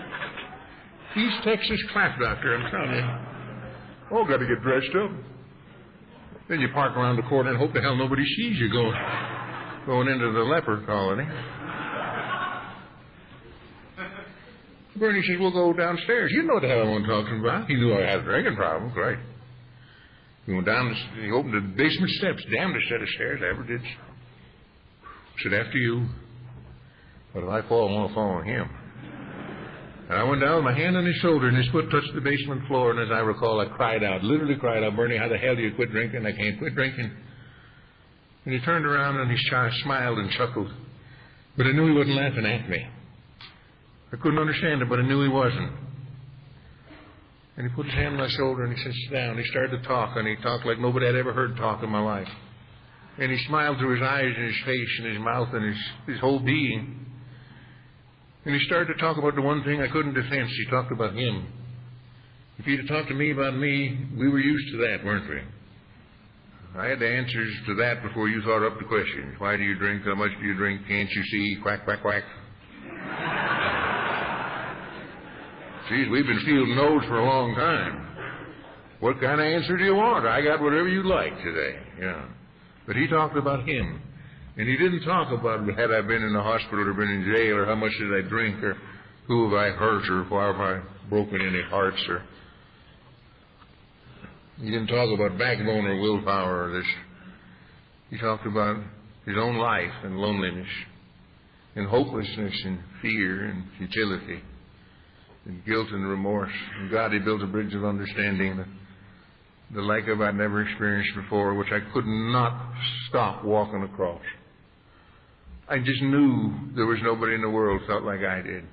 East Texas class doctor, I'm telling you. Oh, got to get dressed up. Then you park around the corner and hope to hell nobody sees you going into the leper colony. Bernie says, we'll go downstairs. You know what the hell I'm talking about. He knew I had drinking problems, right? We went down, he opened the basement steps, damnedest set of stairs I ever did. Said, after you. But if I fall, I want to fall on him. And I went down with my hand on his shoulder, and his foot touched the basement floor, and as I recall, I cried out, literally cried out, Bernie, how the hell do you quit drinking? I can't quit drinking. And he turned around, and he smiled and chuckled. But I knew he wasn't laughing at me. I couldn't understand it, but I knew he wasn't. And he put his hand on my shoulder, and he said, sit down. He started to talk, and he talked like nobody I'd ever heard talk in my life. And he smiled through his eyes and his face and his mouth and his whole being. And he started to talk about the one thing I couldn't defense. He talked about him. If he'd have talked to me about me, we were used to that, weren't we? I had the answers to that before you thought up the questions. Why do you drink? How much do you drink? Can't you see? Quack, quack, quack. Geez, we've been fielding those for a long time. What kind of answer do you want? I got whatever you like today. Yeah. But he talked about him. And he didn't talk about had I been in the hospital or been in jail or how much did I drink or who have I hurt or why have I broken any hearts or... He didn't talk about backbone or willpower or this. He talked about his own life and loneliness and hopelessness and fear and futility and guilt and remorse. And God, he built a bridge of understanding, the like of I'd never experienced before, which I could not stop walking across. I just knew there was nobody in the world felt like I did.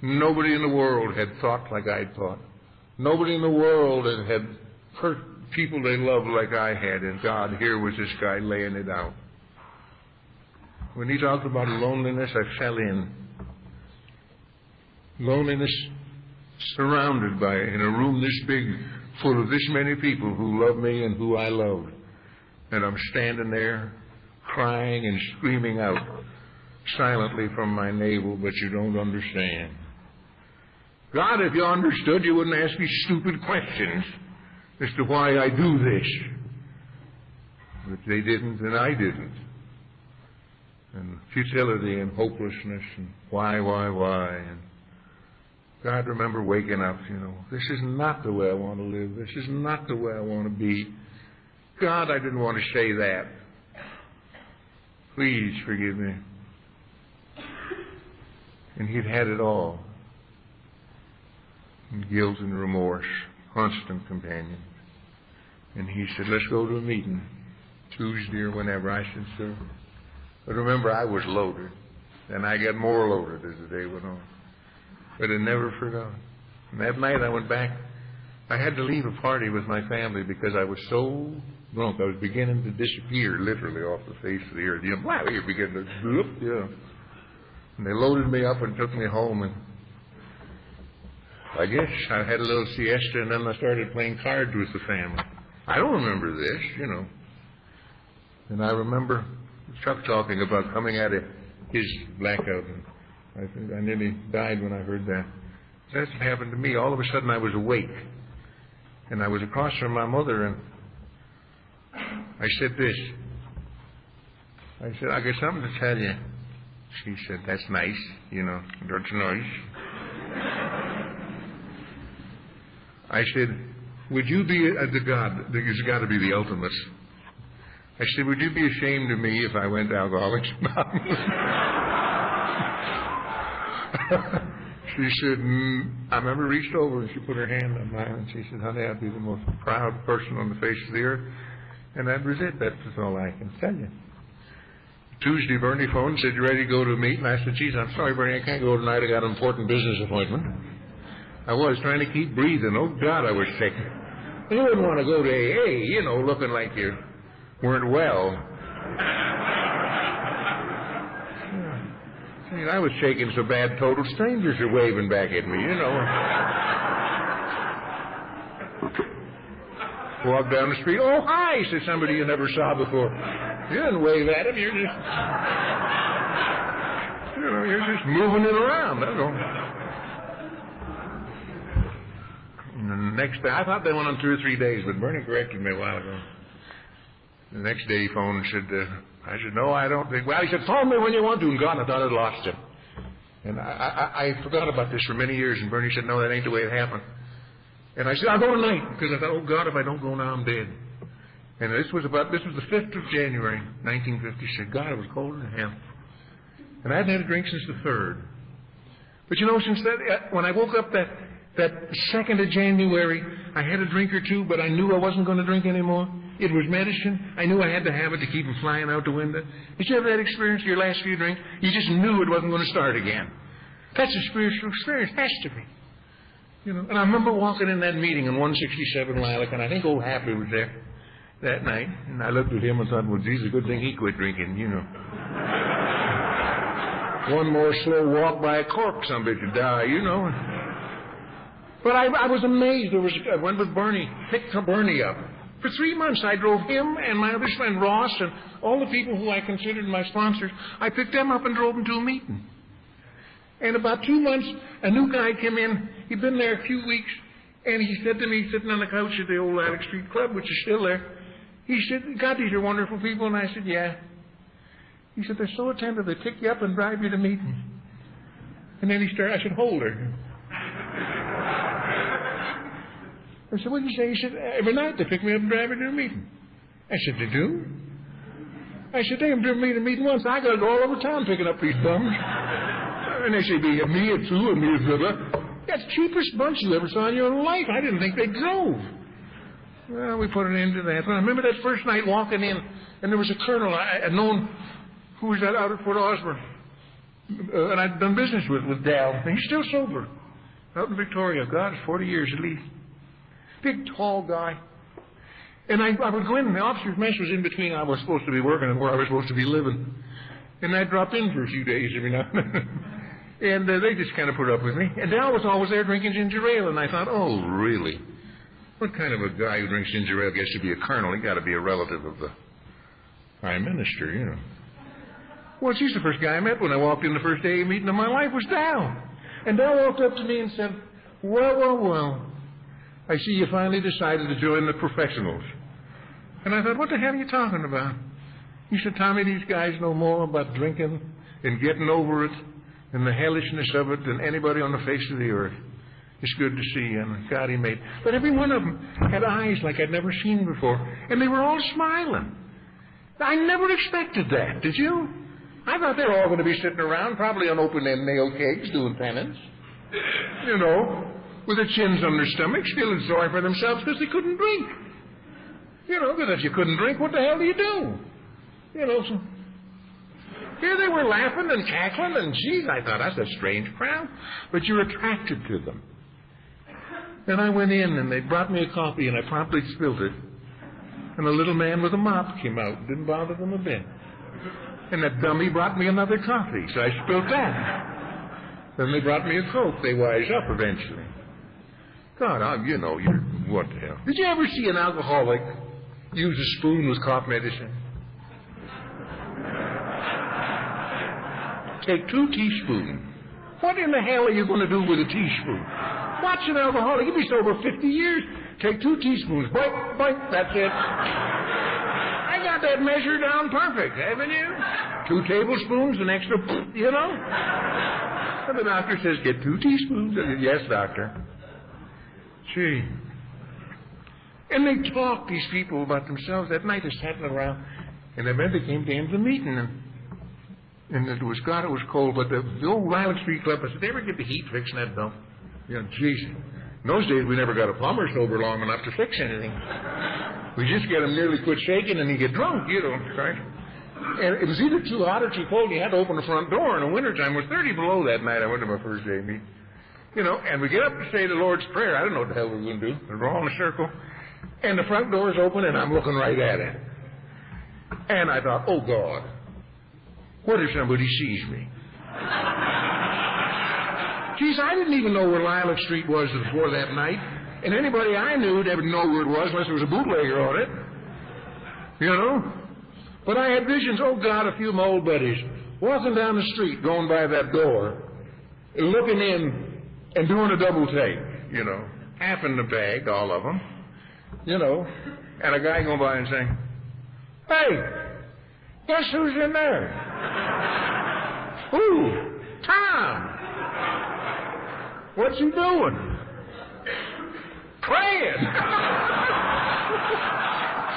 Nobody in the world had thought like I'd thought. Nobody in the world had hurt people they loved like I had. And God, here was this guy laying it out. When he talked about loneliness, I fell in. Loneliness surrounded by, in a room this big, full of this many people who love me and who I loved. And I'm standing there crying and screaming out silently from my navel, but you don't understand. God, if you understood, you wouldn't ask me stupid questions as to why I do this. But they didn't, and I didn't. And futility and hopelessness and why, and God, remember waking up, this is not the way I want to live. This is not the way I want to be. God, I didn't want to say that. Please forgive me. And he'd had it all. And guilt and remorse, constant companion. And he said, let's go to a meeting, Tuesday or whenever. I said, sir. But remember, I was loaded. And I got more loaded as the day went on. But I never forgot. And that night I went back. I had to leave a party with my family because I was so drunk. I was beginning to disappear literally off the face of the earth. You begin to bloop, yeah. And they loaded me up and took me home. And I guess I had a little siesta, and then I started playing cards with the family. I don't remember this, And I remember Chuck talking about coming out of his blackout. And I think I nearly died when I heard that. That's what happened to me. All of a sudden I was awake. And I was across from my mother, and I said this. I said, I got something to tell you. She said, that's nice, that's nice. I said, would you be the God, there's got to be the ultimate. I said, would you be ashamed of me if I went to Alcoholics Anonymous? She said, I remember reached over and she put her hand on mine and she said, honey, I'd be the most proud person on the face of the earth. And that was it. That's all I can tell you. Tuesday, Bernie phoned and said, you ready to go to a meeting? I said, geez, I'm sorry, Bernie, I can't go tonight. I got an important business appointment. I was trying to keep breathing. Oh, God, I was sick. You wouldn't want to go to AA, looking like you weren't well. I was shaking so bad, total strangers are waving back at me, Walk down the street. Oh, hi, says somebody you never saw before. You didn't wave at him. You're just... You know, you're just moving it around, that's all. And the next day, I thought they went on 2 or 3 days, but Bernie corrected me a while ago. The next day he phoned and said, I said, no, I don't think. Well, he said, phone me when you want to. And God, I thought I'd lost him. And I forgot about this for many years. And Bernie said, no, that ain't the way it happened. And I said, I'll go tonight. Because I thought, oh, God, if I don't go now, I'm dead. And this was the 5th of January, 1956. God, it was cold as hell. And I hadn't had a drink since the 3rd. But you know, since that, when I woke up that 2nd of January, I had a drink or two, but I knew I wasn't going to drink anymore. It was medicine. I knew I had to have it to keep them flying out the window. Did you have that experience, your last few drinks? You just knew it wasn't going to start again. That's a spiritual experience. Has to be. You know. And I remember walking in that meeting in 167 Lilac, and I think old Happy was there that night. And I looked at him and thought, well, geez, a good thing he quit drinking, you know. One more slow walk by a corpse, somebody could die, you know. But I was amazed. I went with Bernie, picked Bernie up. For 3 months, I drove him and my other friend Ross and all the people who I considered my sponsors. I picked them up and drove them to a meeting. And about 2 months, a new guy came in. He'd been there a few weeks, and he said to me, sitting on the couch at the old Lilac Street Club, which is still there, he said, God, these are wonderful people. And I said, yeah. He said, they're so attentive, they pick you up and drive you to meetings. And then he started, I said, hold her. I said, what did you say? He said, every night they pick me up and drive me to a meeting. I said, they do? I said, they haven't driven me to a meeting once. I got to go all over town picking up these bums. And they say, me at 2 and me at blah, blah. That's the cheapest bunch you ever saw in your life. I didn't think they drove. Well, we put an end to that. But I remember that first night walking in, and there was a colonel I had known who was out at Fort Osborne. And I'd done business with Dal. And he's still sober. Out in Victoria. God, it's 40 years at least. Big, tall guy. And I would go in, and the officers' mess was in between I was supposed to be working and where I was supposed to be living. And I'd drop in for a few days every now and then. And they just kind of put up with me. And Dal was always there drinking ginger ale. And I thought, oh, really? What kind of a guy who drinks ginger ale gets to be a colonel? He got to be a relative of the prime minister, you know. Well, she's the first guy I met when I walked in the first day of meeting of my life was Dal. And Dal walked up to me and said, well, I see you finally decided to join the professionals. And I thought, what the hell are you talking about? He said, Tommy, these guys know more about drinking and getting over it and the hellishness of it than anybody on the face of the earth. It's good to see you, and God, he made. But every one of them had eyes like I'd never seen before, and they were all smiling. I never expected that, did you? I thought they were all going to be sitting around, probably on open-end nail kegs, doing penance. You know, with their chins on their stomachs, feeling sorry for themselves because they couldn't drink. You know, because if you couldn't drink, what the hell do you do? You know, so here they were laughing and cackling, and geez, I thought, that's a strange crowd. But you're attracted to them. And I went in, and they brought me a coffee, and I promptly spilled it. And a little man with a mop came out. Didn't bother them a bit. And that dummy brought me another coffee, so I spilled that. Then they brought me a Coke. They wise up eventually. God, you know, what the hell. Did you ever see an alcoholic use a spoon with cough medicine? Take 2 teaspoons. What in the hell are you going to do with a teaspoon? Watch an alcoholic. He'll be sober 50 years. Take 2 teaspoons. Boink, boink, that's it. I got that measure down perfect, haven't you? 2 tablespoons, an extra, you know? And the doctor says, get 2 teaspoons. I said, yes, doctor. Gee. And they talked, these people, about themselves. That night they sat around, and then they came to the end of the meeting, and it was cold, but the old Lilac Street Club, I said, they ever get the heat fixing that dump? You know, geez. In those days, we never got a plumber sober long enough to fix anything. We just get him nearly quit shaking, and he get drunk, you know, right? And it was either too hot or too cold. You had to open the front door in the wintertime. It was 30 below that night. I went to my first day meeting. You know, and we get up to say the Lord's Prayer. I don't know what the hell we're going to do. We're all in a circle. And the front door is open, and I'm looking right at it. And I thought, oh, God, what if somebody sees me? Geez, I didn't even know where Lilac Street was before that night. And anybody I knew didn't know where it was unless there was a bootlegger on it. You know? But I had visions. Oh, God, a few of my old buddies. walking down the street, going by that door, looking in and doing a double take, you know, half in the bag, all of them, you know, and a guy going by and saying, "Hey, guess who's in there?" "Who?" "Tom." "What's he doing?" "Praying."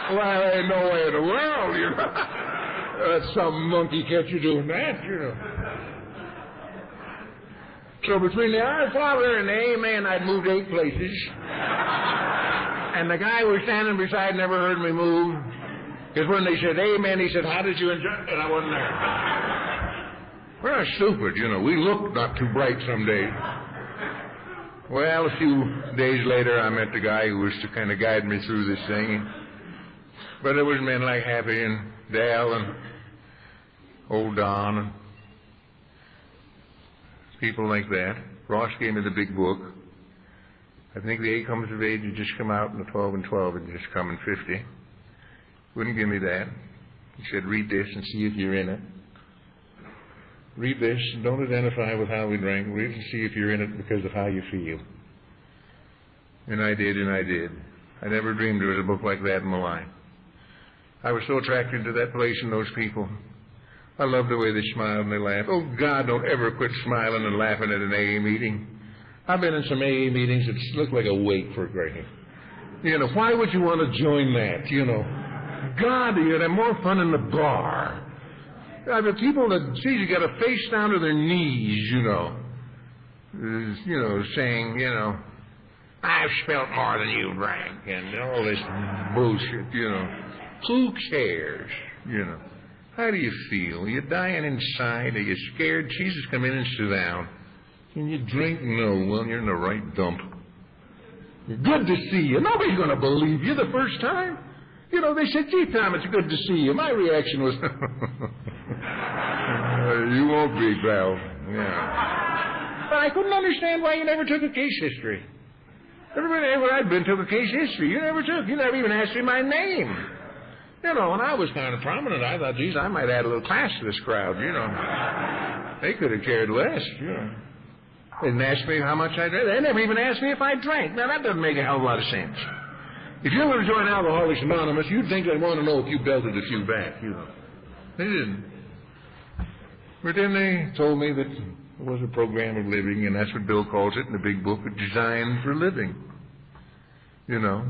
Well, there ain't no way in the world, you know. That's some monkey catch you doing that, you know. So between the Our Father and the Amen, I'd moved 8 places. And the guy who was standing beside never heard me move. Because when they said Amen, he said, "How did you enjoy it?" And I wasn't there. We're not stupid, you know. We look not too bright some days. Well, a few days later, I met the guy who was to kind of guide me through this thing. But it was men like Happy and Dal and old Don and people like that. Ross gave me the big book. I think the 8 Comes of Age had just come out, and the 12 and 12 had just come in 50. Wouldn't give me that. He said, "Read this and see if you're in it. Read this and don't identify with how we drank. Read and see if you're in it because of how you feel." And I did, and I did. I never dreamed there was a book like that in my life. I was so attracted to that place and those people. I loved the way they smiled and they laughed. Oh, God, don't ever quit smiling and laughing at an AA meeting. I've been in some AA meetings that look like a wake for a grave. You know, why would you want to join that, you know? God, you'd have more fun in the bar. The people that, geez, you got a face down to their knees, you know, saying, you know, "I've spelt more than you drank," and all this bullshit, you know. Who cares, you know? How do you feel? Are you dying inside? Are you scared? Jesus, come in and sit down. Can you drink? No. Well, you're in the right dump. Good to see you. Nobody's going to believe you the first time. You know, they said, "Gee, Tom, it's good to see you." My reaction was, "You won't be, pal." Yeah. But I couldn't understand why you never took a case history. Everybody ever I'd been took a case history. You never took. You never even asked me my name. You know, when I was kind of prominent, I thought, geez, I might add a little class to this crowd, you know. They could have cared less, you know. They didn't ask me how much I drank. They never even asked me if I drank. Now, that doesn't make a hell of a lot of sense. If you were to join Alcoholics Anonymous, you'd think they'd want to know if you belted a few back, you know. They didn't. But then they told me that it was a program of living, and that's what Bill calls it in the big book, designed for living, you know.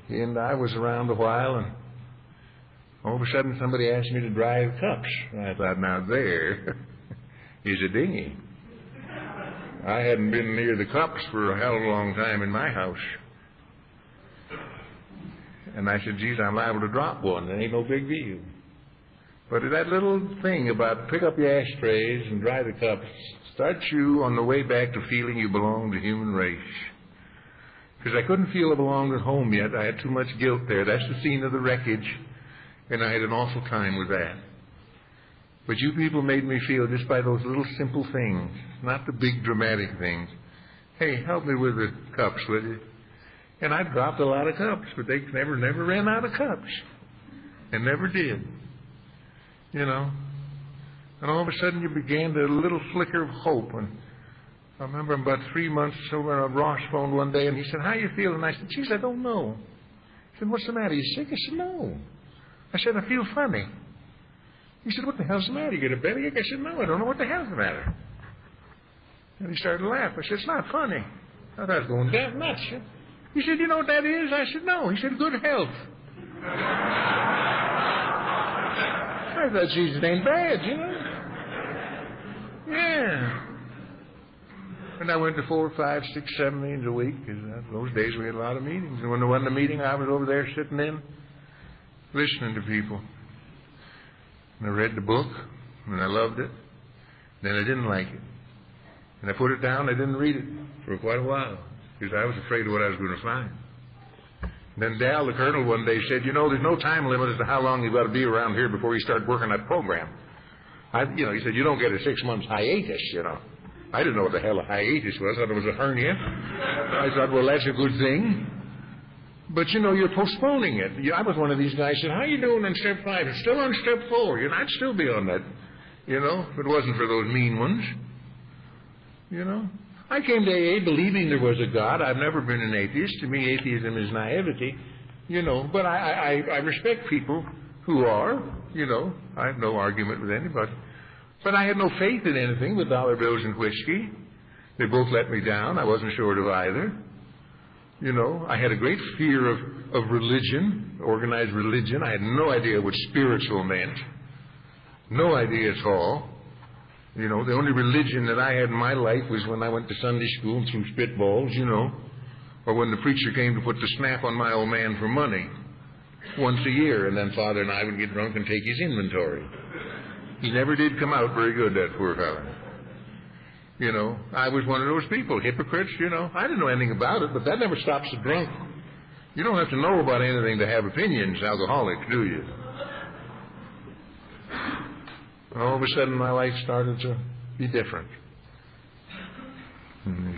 And I was around a while, and all of a sudden somebody asked me to drive cups. And I thought, now there is a dinghy. I hadn't been near the cups for a hell of a long time in my house. And I said, geez, I'm liable to drop one. It ain't no big deal. But that little thing about pick up your ashtrays and dry the cups starts you on the way back to feeling you belong to the human race. Because I couldn't feel I belonged at home yet. I had too much guilt there. That's the scene of the wreckage, and I had an awful time with that. But you people made me feel just by those little simple things, not the big dramatic things. Hey, help me with the cups, will you? And I dropped a lot of cups, but they never ran out of cups. And never did. You know? And all of a sudden you began to a little flicker of hope. And I remember about 3 months or so, Ross phoned one day, and he said, "How you feeling?" I said, "Geez, I don't know." He said, "What's the matter? You sick?" I said, "No." I said, "I feel funny." He said, "What the hell's the matter? You get a bellyache?" I said, "No, I don't know what the hell's the matter." And he started to laugh. I said, "It's not funny." I thought I was going damn nuts. He said, "You know what that is?" I said, "No." He said, "Good health." I thought, geez, it ain't bad, you know. Yeah. And I went to 4, 5, 6, 7 meetings a week, because those days we had a lot of meetings. And when there wasn't a meeting, I was over there sitting in, listening to people. And I read the book, and I loved it. Then I didn't like it. And I put it down, I didn't read it for quite a while, because I was afraid of what I was going to find. And then Dal, the colonel, one day said, "You know, there's no time limit as to how long you've got to be around here before you start working that program." He said, "You don't get a 6 months hiatus, you know." I didn't know what the hell a hiatus was. I thought it was a hernia. I thought, well, that's a good thing. But, you know, you're postponing it. I was one of these guys who said, how are you doing on step 5? It's still on step 4. You know, I'd still be on that, you know, if it wasn't for those mean ones. You know? I came to AA believing there was a God. I've never been an atheist. To me, atheism is naivety, you know. But I respect people who are, you know. I have no argument with anybody. But I had no faith in anything but dollar bills and whiskey. They both let me down. I wasn't short of either. You know, I had a great fear of religion, organized religion. I had no idea what spiritual meant. No idea at all. You know, the only religion that I had in my life was when I went to Sunday school and threw spitballs, you know, or when the preacher came to put the snap on my old man for money once a year, and then Father and I would get drunk and take his inventory. He never did come out very good, that poor fellow. You know, I was one of those people, hypocrites, you know. I didn't know anything about it, but that never stops the drunk. You don't have to know about anything to have opinions, alcoholics, do you? All of a sudden, my life started to be different. And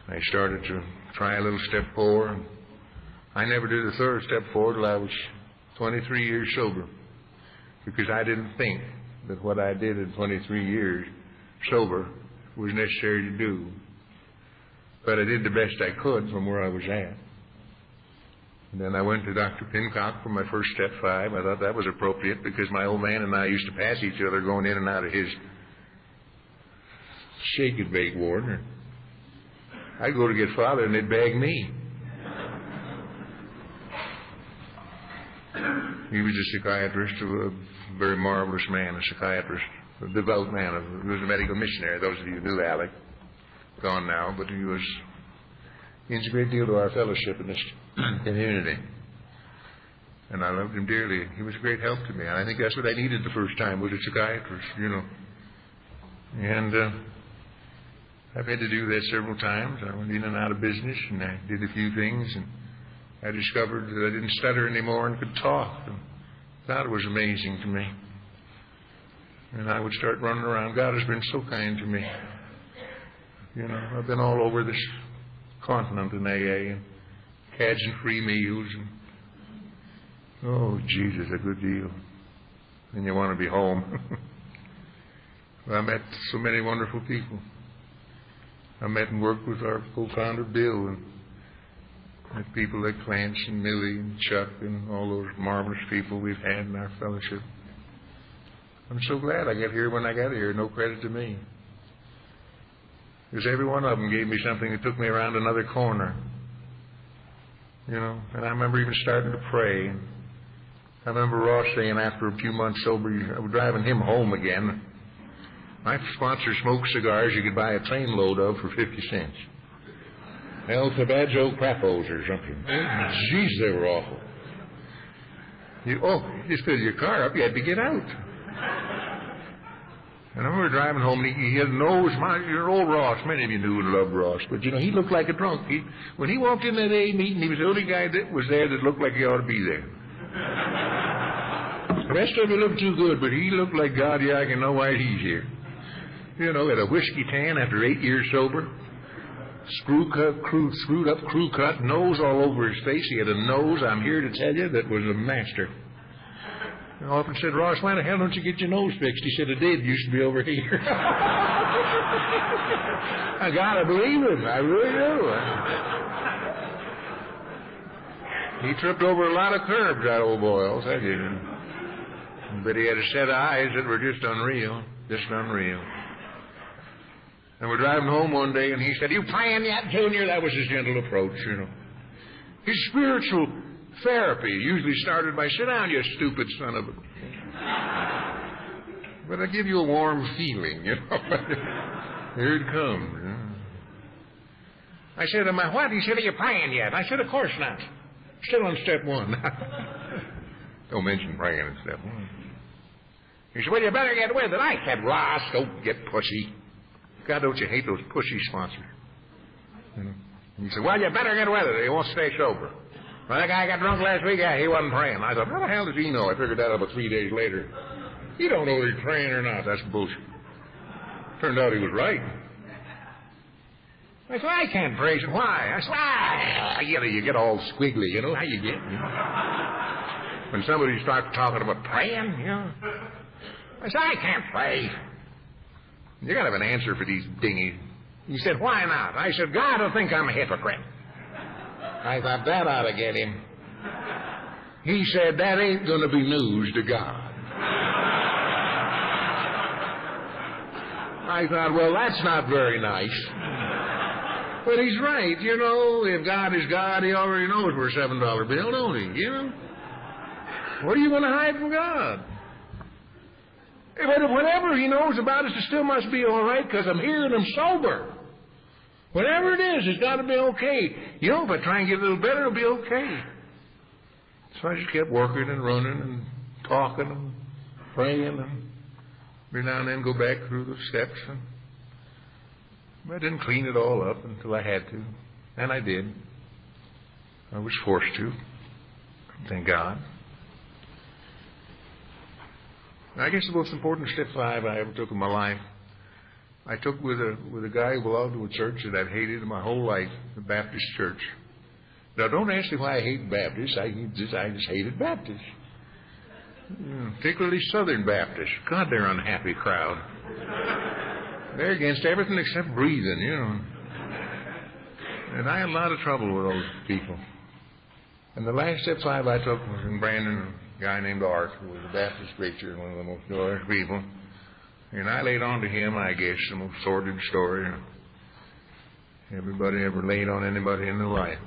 I started to try a little step 4. And I never did a third step 4 till I was 23 years sober, because I didn't think that what I did in 23 years sober was necessary to do. But I did the best I could from where I was at. And then I went to Dr. Pincock for my first step 5. I thought that was appropriate because my old man and I used to pass each other going in and out of his shake and bake ward. I'd go to get Father and they'd bag me. He was a psychiatrist, a very marvelous man, a psychiatrist, a devout man. He was a medical missionary. Those of you who knew Alec, gone now, but he means a great deal to our fellowship in this community. And I loved him dearly. He was a great help to me. And I think that's what I needed the first time, was a psychiatrist, you know. And I've had to do that several times. I went in and out of business, and I did a few things, and I discovered that I didn't stutter anymore and could talk. And that was amazing to me. And I would start running around. God has been so kind to me. You know, I've been all over this continent in AA, and Cajun-free meals, and oh, Jesus, a good deal. And you want to be home. I met so many wonderful people. I met and worked with our co-founder, Bill, and met people like Clance and Millie and Chuck and all those marvelous people we've had in our fellowship. I'm so glad I got here when I got here. No credit to me. Because every one of them gave me something that took me around another corner. You know, and I remember even starting to pray. I remember Ross saying after a few months sober, I was driving him home again. My sponsor smoked cigars you could buy a train load of for 50 cents. El Tabajo Crappos or something. Jeez, they were awful. You just fill your car up, you had to get out. And I remember driving home, and he had a nose, your old Ross, many of you knew and loved Ross, but, you know, he looked like a drunk. When he walked in that AA meeting, he was the only guy that was there that looked like he ought to be there. The rest of you looked too good, but he looked like, God, yeah, I can know why he's here. You know, had a whiskey tan after 8 years sober, screwed up crew cut, nose all over his face. He had a nose, I'm here to tell you, that was a master. I often said, Ross, why the hell don't you get your nose fixed? He said, it did. It used to be over here. I gotta believe him. I really do. He tripped over a lot of curbs, that old boy, I'll tell you. But he had a set of eyes that were just unreal. Just unreal. And we're driving home one day, and he said, you praying yet, Junior? That was his gentle approach, you know. His spiritual therapy usually started by, sit down, you stupid son of a... But I give you a warm feeling, you know. Here it comes. You know. I said, am I what? He said, are you praying yet? I said, of course not. Still on step 1. Don't mention praying in step 1. He said, well, you better get with it. I said, Ross, don't get pushy. God, don't you hate those pushy sponsors? You know? He said, well, you better get with it, or you won't stay sober. Well, that guy got drunk last week. Yeah, he wasn't praying. I thought, how the hell does he know? I figured that out about 3 days later. He don't know if he's praying or not. That's bullshit. Turned out he was right. I said, I can't pray. He said, why? I said, you get all squiggly, you know how you get, you know. When somebody starts talking about praying, you know. I said, I can't pray. You got to have an answer for these dingies. He said, why not? I said, God will think I'm a hypocrite. I thought that ought to get him. He said, that ain't going to be news to God. I thought, well, that's not very nice. But he's right, you know. If God is God, he already knows we're a $7 bill, don't he? You know? What are you going to hide from God? But whatever he knows about us, it still must be all right because I'm here and I'm sober. Whatever it is, it's got to be okay. You know, if I try and get a little better, it'll be okay. So I just kept working and running and talking and praying and every now and then go back through the steps. But I didn't clean it all up until I had to. And I did. I was forced to. Thank God. I guess the most important step 5 I ever took in my life, I took with a guy who belonged to a church that I've hated my whole life, the Baptist church. Now, don't ask me why I hate Baptists. I just hated Baptists. Particularly Southern Baptists. God, they're an unhappy crowd. They're against everything except breathing, you know. And I had a lot of trouble with those people. And the last step 5 I took was in Brandon, a guy named Art, who was a Baptist preacher, one of the most glorious people. And I laid on to him, I guess, the most sordid story everybody ever laid on anybody in their life.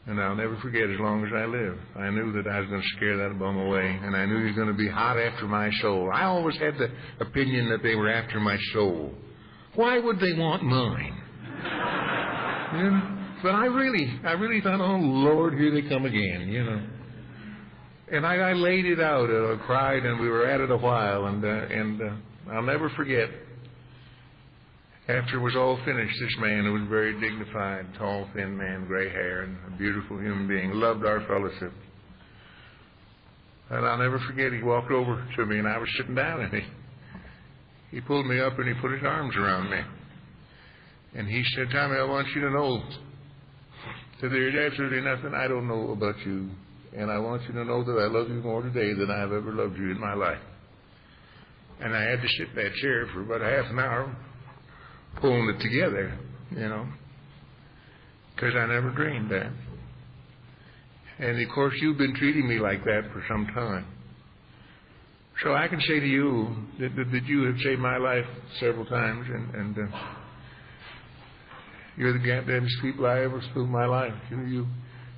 And I'll never forget as long as I live. I knew that I was going to scare that bum away, and I knew he was going to be hot after my soul. I always had the opinion that they were after my soul. Why would they want mine? You know? But I really thought, oh, Lord, here they come again, you know. And I laid it out, and I cried, and we were at it a while, and I'll never forget. After it was all finished, this man who was very dignified, tall, thin man, gray hair, and a beautiful human being, loved our fellowship. And I'll never forget, he walked over to me, and I was sitting down, and he pulled me up, and he put his arms around me. And he said, Tommy, I want you to know that there's absolutely nothing I don't know about you. And I want you to know that I love you more today than I have ever loved you in my life. And I had to sit in that chair for about half an hour, pulling it together, you know, because I never dreamed that. And, of course, you've been treating me like that for some time. So I can say to you that you have saved my life several times, and you're the goddamnest people I ever spent my life. You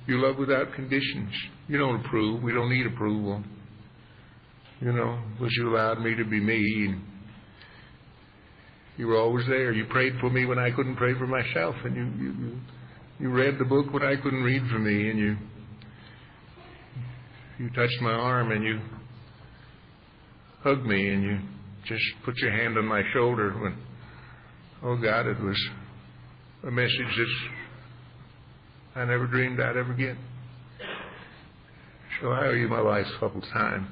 love without conditions. You don't approve. We don't need approval. You know, but you allowed me to be me. And you were always there. You prayed for me when I couldn't pray for myself, and you read the book when I couldn't read for me, and you touched my arm, and you hugged me, and you just put your hand on my shoulder when, oh God, it was a message that I never dreamed I'd ever get. So I owe you my life a couple times.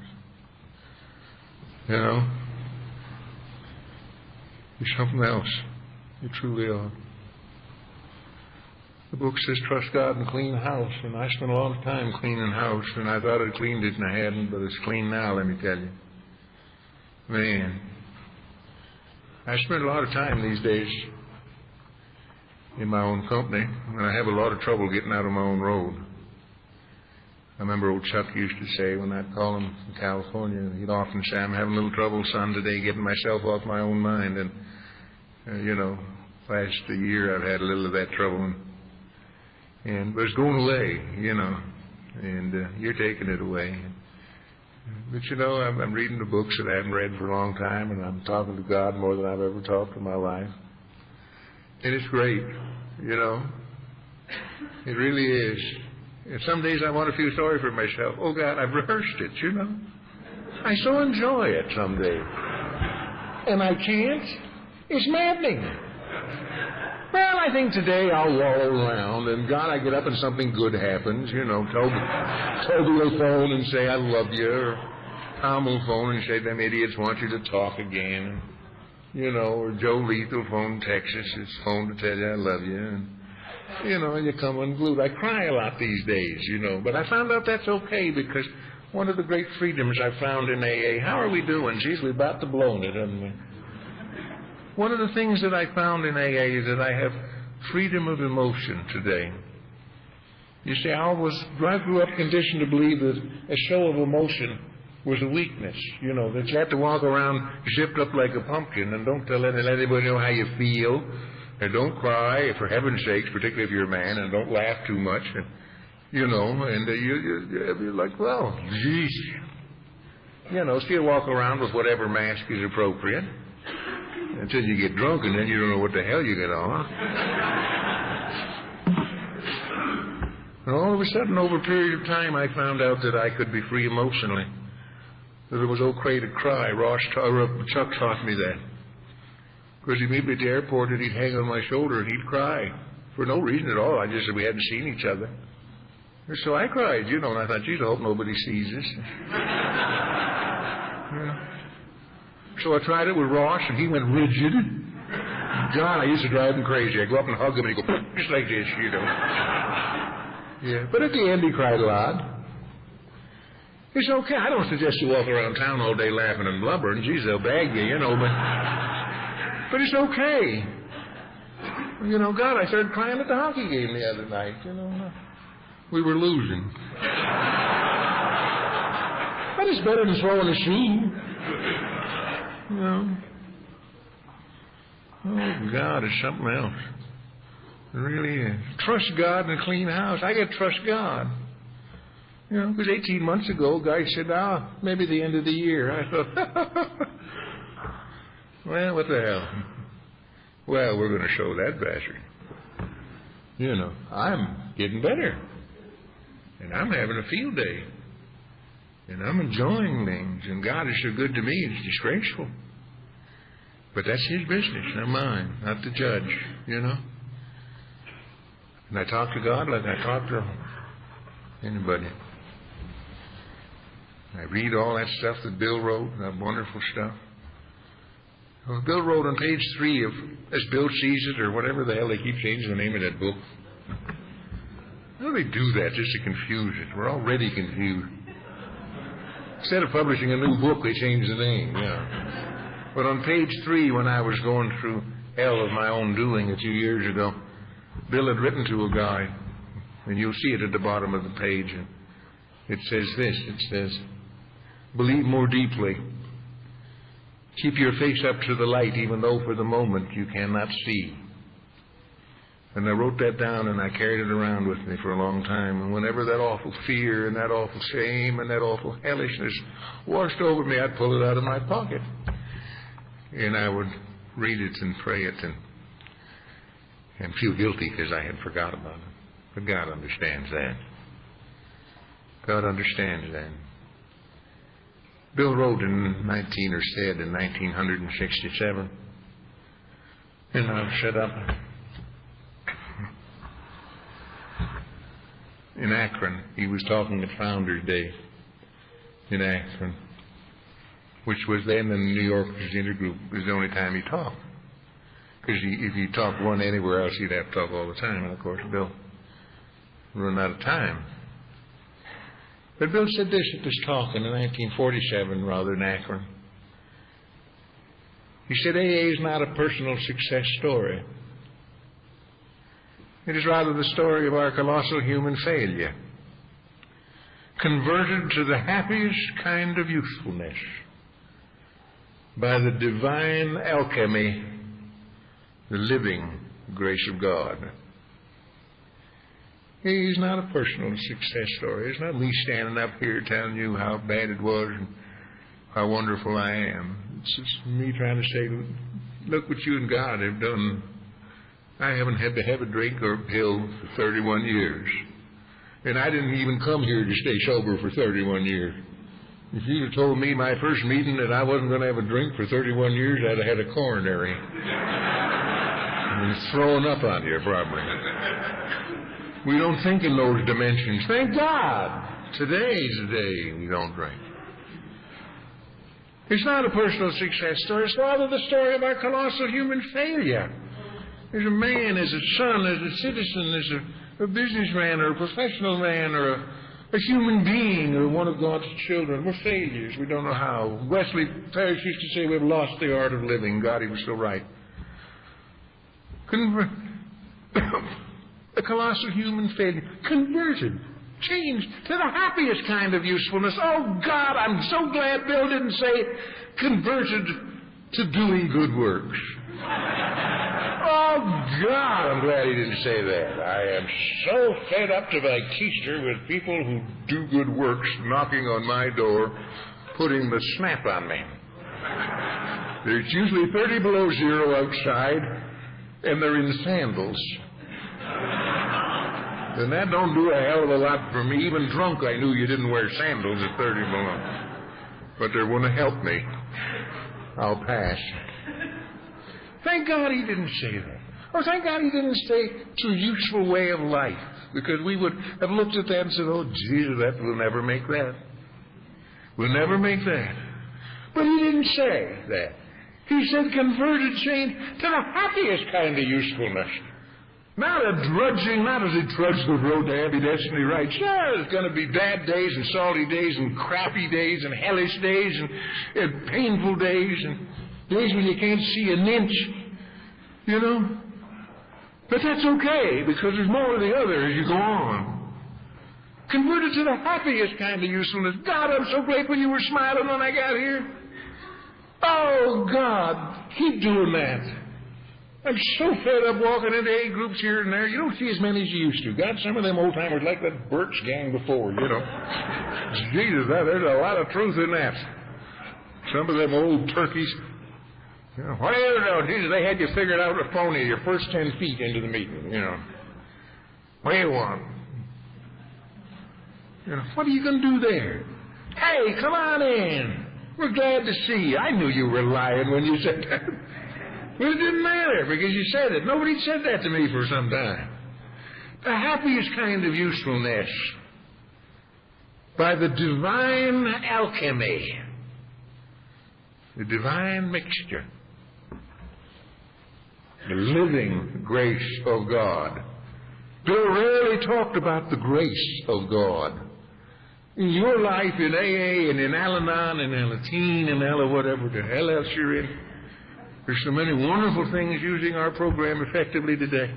You know? You're something else. You truly are. The book says trust God and clean house, and I spent a lot of time cleaning house, and I thought I'd cleaned it and I hadn't, but it's clean now, let me tell you. Man, I spend a lot of time these days in my own company, and I have a lot of trouble getting out of my own road. I remember old Chuck used to say when I'd call him from California, he'd often say, I'm having a little trouble, son, today getting myself off my own mind. And, you know, last year I've had a little of that trouble. But it's going away, you know, and you're taking it away. But, you know, I'm reading the books that I haven't read for a long time, and I'm talking to God more than I've ever talked in my life. And it's great, you know. It really is. And some days I want to feel sorry for myself. Oh, God, I've rehearsed it, you know. I so enjoy it some days. And I can't. It's maddening. Well, I think today I'll wallow around, and God, I get up and something good happens, you know. Toby will phone and say, I love you. Or Tom will phone and say, them idiots want you to talk again. you know, or Joe Lethal phoned Texas, his phone to tell you I love you, and, you know, you come unglued. I cry a lot these days, you know, but I found out that's okay, because one of the great freedoms I found in AA, how are we doing? Geez, we're about to blow it, haven't we? One of the things that I found in AA is that I have freedom of emotion today. You see, I grew up conditioned to believe that a show of emotion was a weakness, you know, that you had to walk around zipped up like a pumpkin and don't let anybody know how you feel, and don't cry, for heaven's sakes, particularly if you're a man, and don't laugh too much, and, you know, and you're like, well, geez. You know, so you walk around with whatever mask is appropriate until you get drunk, and then you don't know what the hell you get on. And all of a sudden, over a period of time, I found out that I could be free emotionally. That it was okay to cry. Chuck taught me that. Because he'd meet me at the airport and he'd hang on my shoulder and he'd cry. For no reason at all. I just said we hadn't seen each other. And so I cried, you know, and I thought, geez, I hope nobody sees this. Yeah. So I tried it with Ross, and he went rigid. God, I used to drive him crazy. I'd go up and hug him, and he'd go, just like this, you know. Yeah, but at the end, he cried a lot. It's okay. I don't suggest you walk around town all day laughing and blubbering. Geez, they'll bag you, you know, but it's okay. You know, God, I started crying at the hockey game the other night, you know. We were losing. But it's better than throwing a shoe. You know. Oh, God, it's something else. It really is. Trust God in a clean house. I got to trust God. You know, because 18 months ago, a guy said, maybe the end of the year. I thought, well, what the hell? Well, we're going to show that bastard. You know, I'm getting better. And I'm having a field day. And I'm enjoying things. And God is so good to me, it's disgraceful. But that's His business, not mine, not the judge, you know. And I talk to God like I talk to anybody. I read all that stuff that Bill wrote, that wonderful stuff. Well, Bill wrote on page 3 of As Bill Sees It, or whatever the hell they keep changing the name of that book. How do they do that just to confuse it? We're already confused. Instead of publishing a new book, they change the name, yeah. But on page 3, when I was going through hell of my own doing a few years ago, Bill had written to a guy, and you'll see it at the bottom of the page. And it says this, it says, believe more deeply. Keep your face up to the light, even though for the moment you cannot see. And I wrote that down, and I carried it around with me for a long time. And whenever that awful fear and that awful shame and that awful hellishness washed over me, I'd pull it out of my pocket. And I would read it and pray it and feel guilty because I had forgot about it. But God understands that. God understands that. Bill wrote in 1967, and I've set up in Akron. He was talking at Founders Day in Akron, which was then in New York's intergroup. It was the only time he talked. Because if he talked one anywhere else, he'd have to talk all the time. And, of course, Bill run out of time. But Bill said this at this talk in 1947, rather, in Akron. He said, AA is not a personal success story. It is rather the story of our colossal human failure, converted to the happiest kind of usefulness by the divine alchemy, the living grace of God. He's not a personal success story. It's not me standing up here telling you how bad it was and how wonderful I am. It's just me trying to say, look what you and God have done. I haven't had to have a drink or a pill for 31 years. And I didn't even come here to stay sober for 31 years. If you'd have told me my first meeting that I wasn't going to have a drink for 31 years, I'd have had a coronary. And thrown up on you, probably. We don't think in those dimensions. Thank God. Today's the day we don't drink. It's not a personal success story. It's rather the story of our colossal human failure. As a man, as a son, as a citizen, as a businessman or a professional man or a human being or one of God's children, we're failures. We don't know how. Wesley Parrish used to say we've lost the art of living. God, he was so right. A colossal human failure. Converted. Changed to the happiest kind of usefulness. Oh, God, I'm so glad Bill didn't say converted to doing good works. Oh, God, I'm glad he didn't say that. I am so fed up to my keister with people who do good works knocking on my door, putting the snap on me. It's usually 30 below zero outside, and they're in sandals. And that don't do a hell of a lot for me. Even drunk, I knew you didn't wear sandals at 30 below. But they wouldn't help me. I'll pass. Thank God he didn't say that. Or thank God he didn't say to a useful way of life. Because we would have looked at that and said, oh, Jesus, that will never make that. We'll never make that. But he didn't say that. He said converted change to the happiest kind of usefulness. Not a drudging, not as he trudged the road to happy destiny, right? Sure, there's going to be bad days and salty days and crappy days and hellish days and painful days and days when you can't see an inch, you know. But that's okay, because there's more of the other as you go on. Converted to the happiest kind of usefulness. God, I'm so grateful you were smiling when I got here. Oh, God, keep doing that. I'm so fed up walking into A groups here and there. You don't see as many as you used to. God, some of them old-timers like that Birch gang before, you know. Jesus, there's a lot of truth in that. Some of them old turkeys. You know, what do you know? Jesus, they had you figured out a phony your first 10 feet into the meeting, you know. What do you want? You know, what are you going to do there? Hey, come on in. We're glad to see you. I knew you were lying when you said that. Well, it didn't matter because you said it. Nobody said that to me for some time. The happiest kind of usefulness by the divine alchemy, the divine mixture, the living grace of God. Bill rarely talked about the grace of God. In your life, in AA and in Al-Anon and Al-Ateen and Al whatever the hell else you're in, there's so many wonderful things using our program effectively today,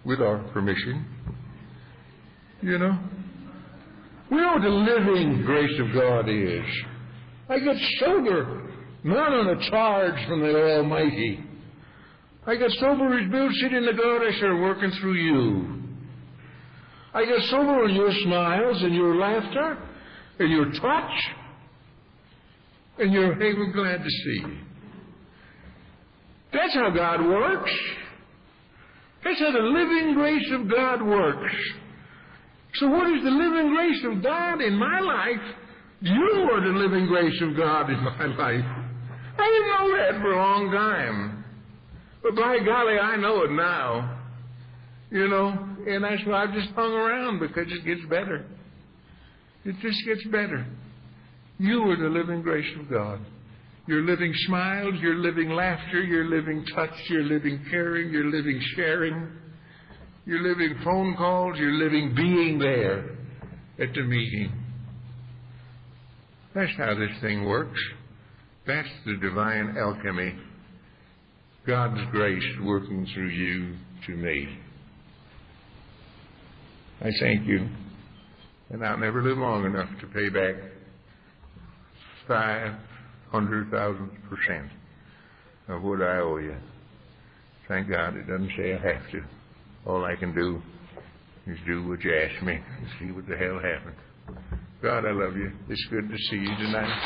with our permission. You know? We know what the living grace of God is. I get sober, not on a charge from the Almighty. I get sober as Bill said in the God I started working through you. I get sober on your smiles and your laughter and your touch and your, hey, we're glad to see you. That's how God works. That's how the living grace of God works. So what is the living grace of God in my life? You are the living grace of God in my life. I didn't know that for a long time. But by golly, I know it now. You know, and that's why I've just hung around, because it gets better. It just gets better. You are the living grace of God. Your living smiles, your living laughter, your living touch, your living caring, your living sharing, your living phone calls, your living being there at the meeting. That's how this thing works. That's the divine alchemy. God's grace working through you to me. I thank you, and I'll never live long enough to pay back 500,000% of what I owe you. Thank God it doesn't say I have to. All I can do is do what you ask me and see what the hell happens. God, I love you. It's good to see you tonight.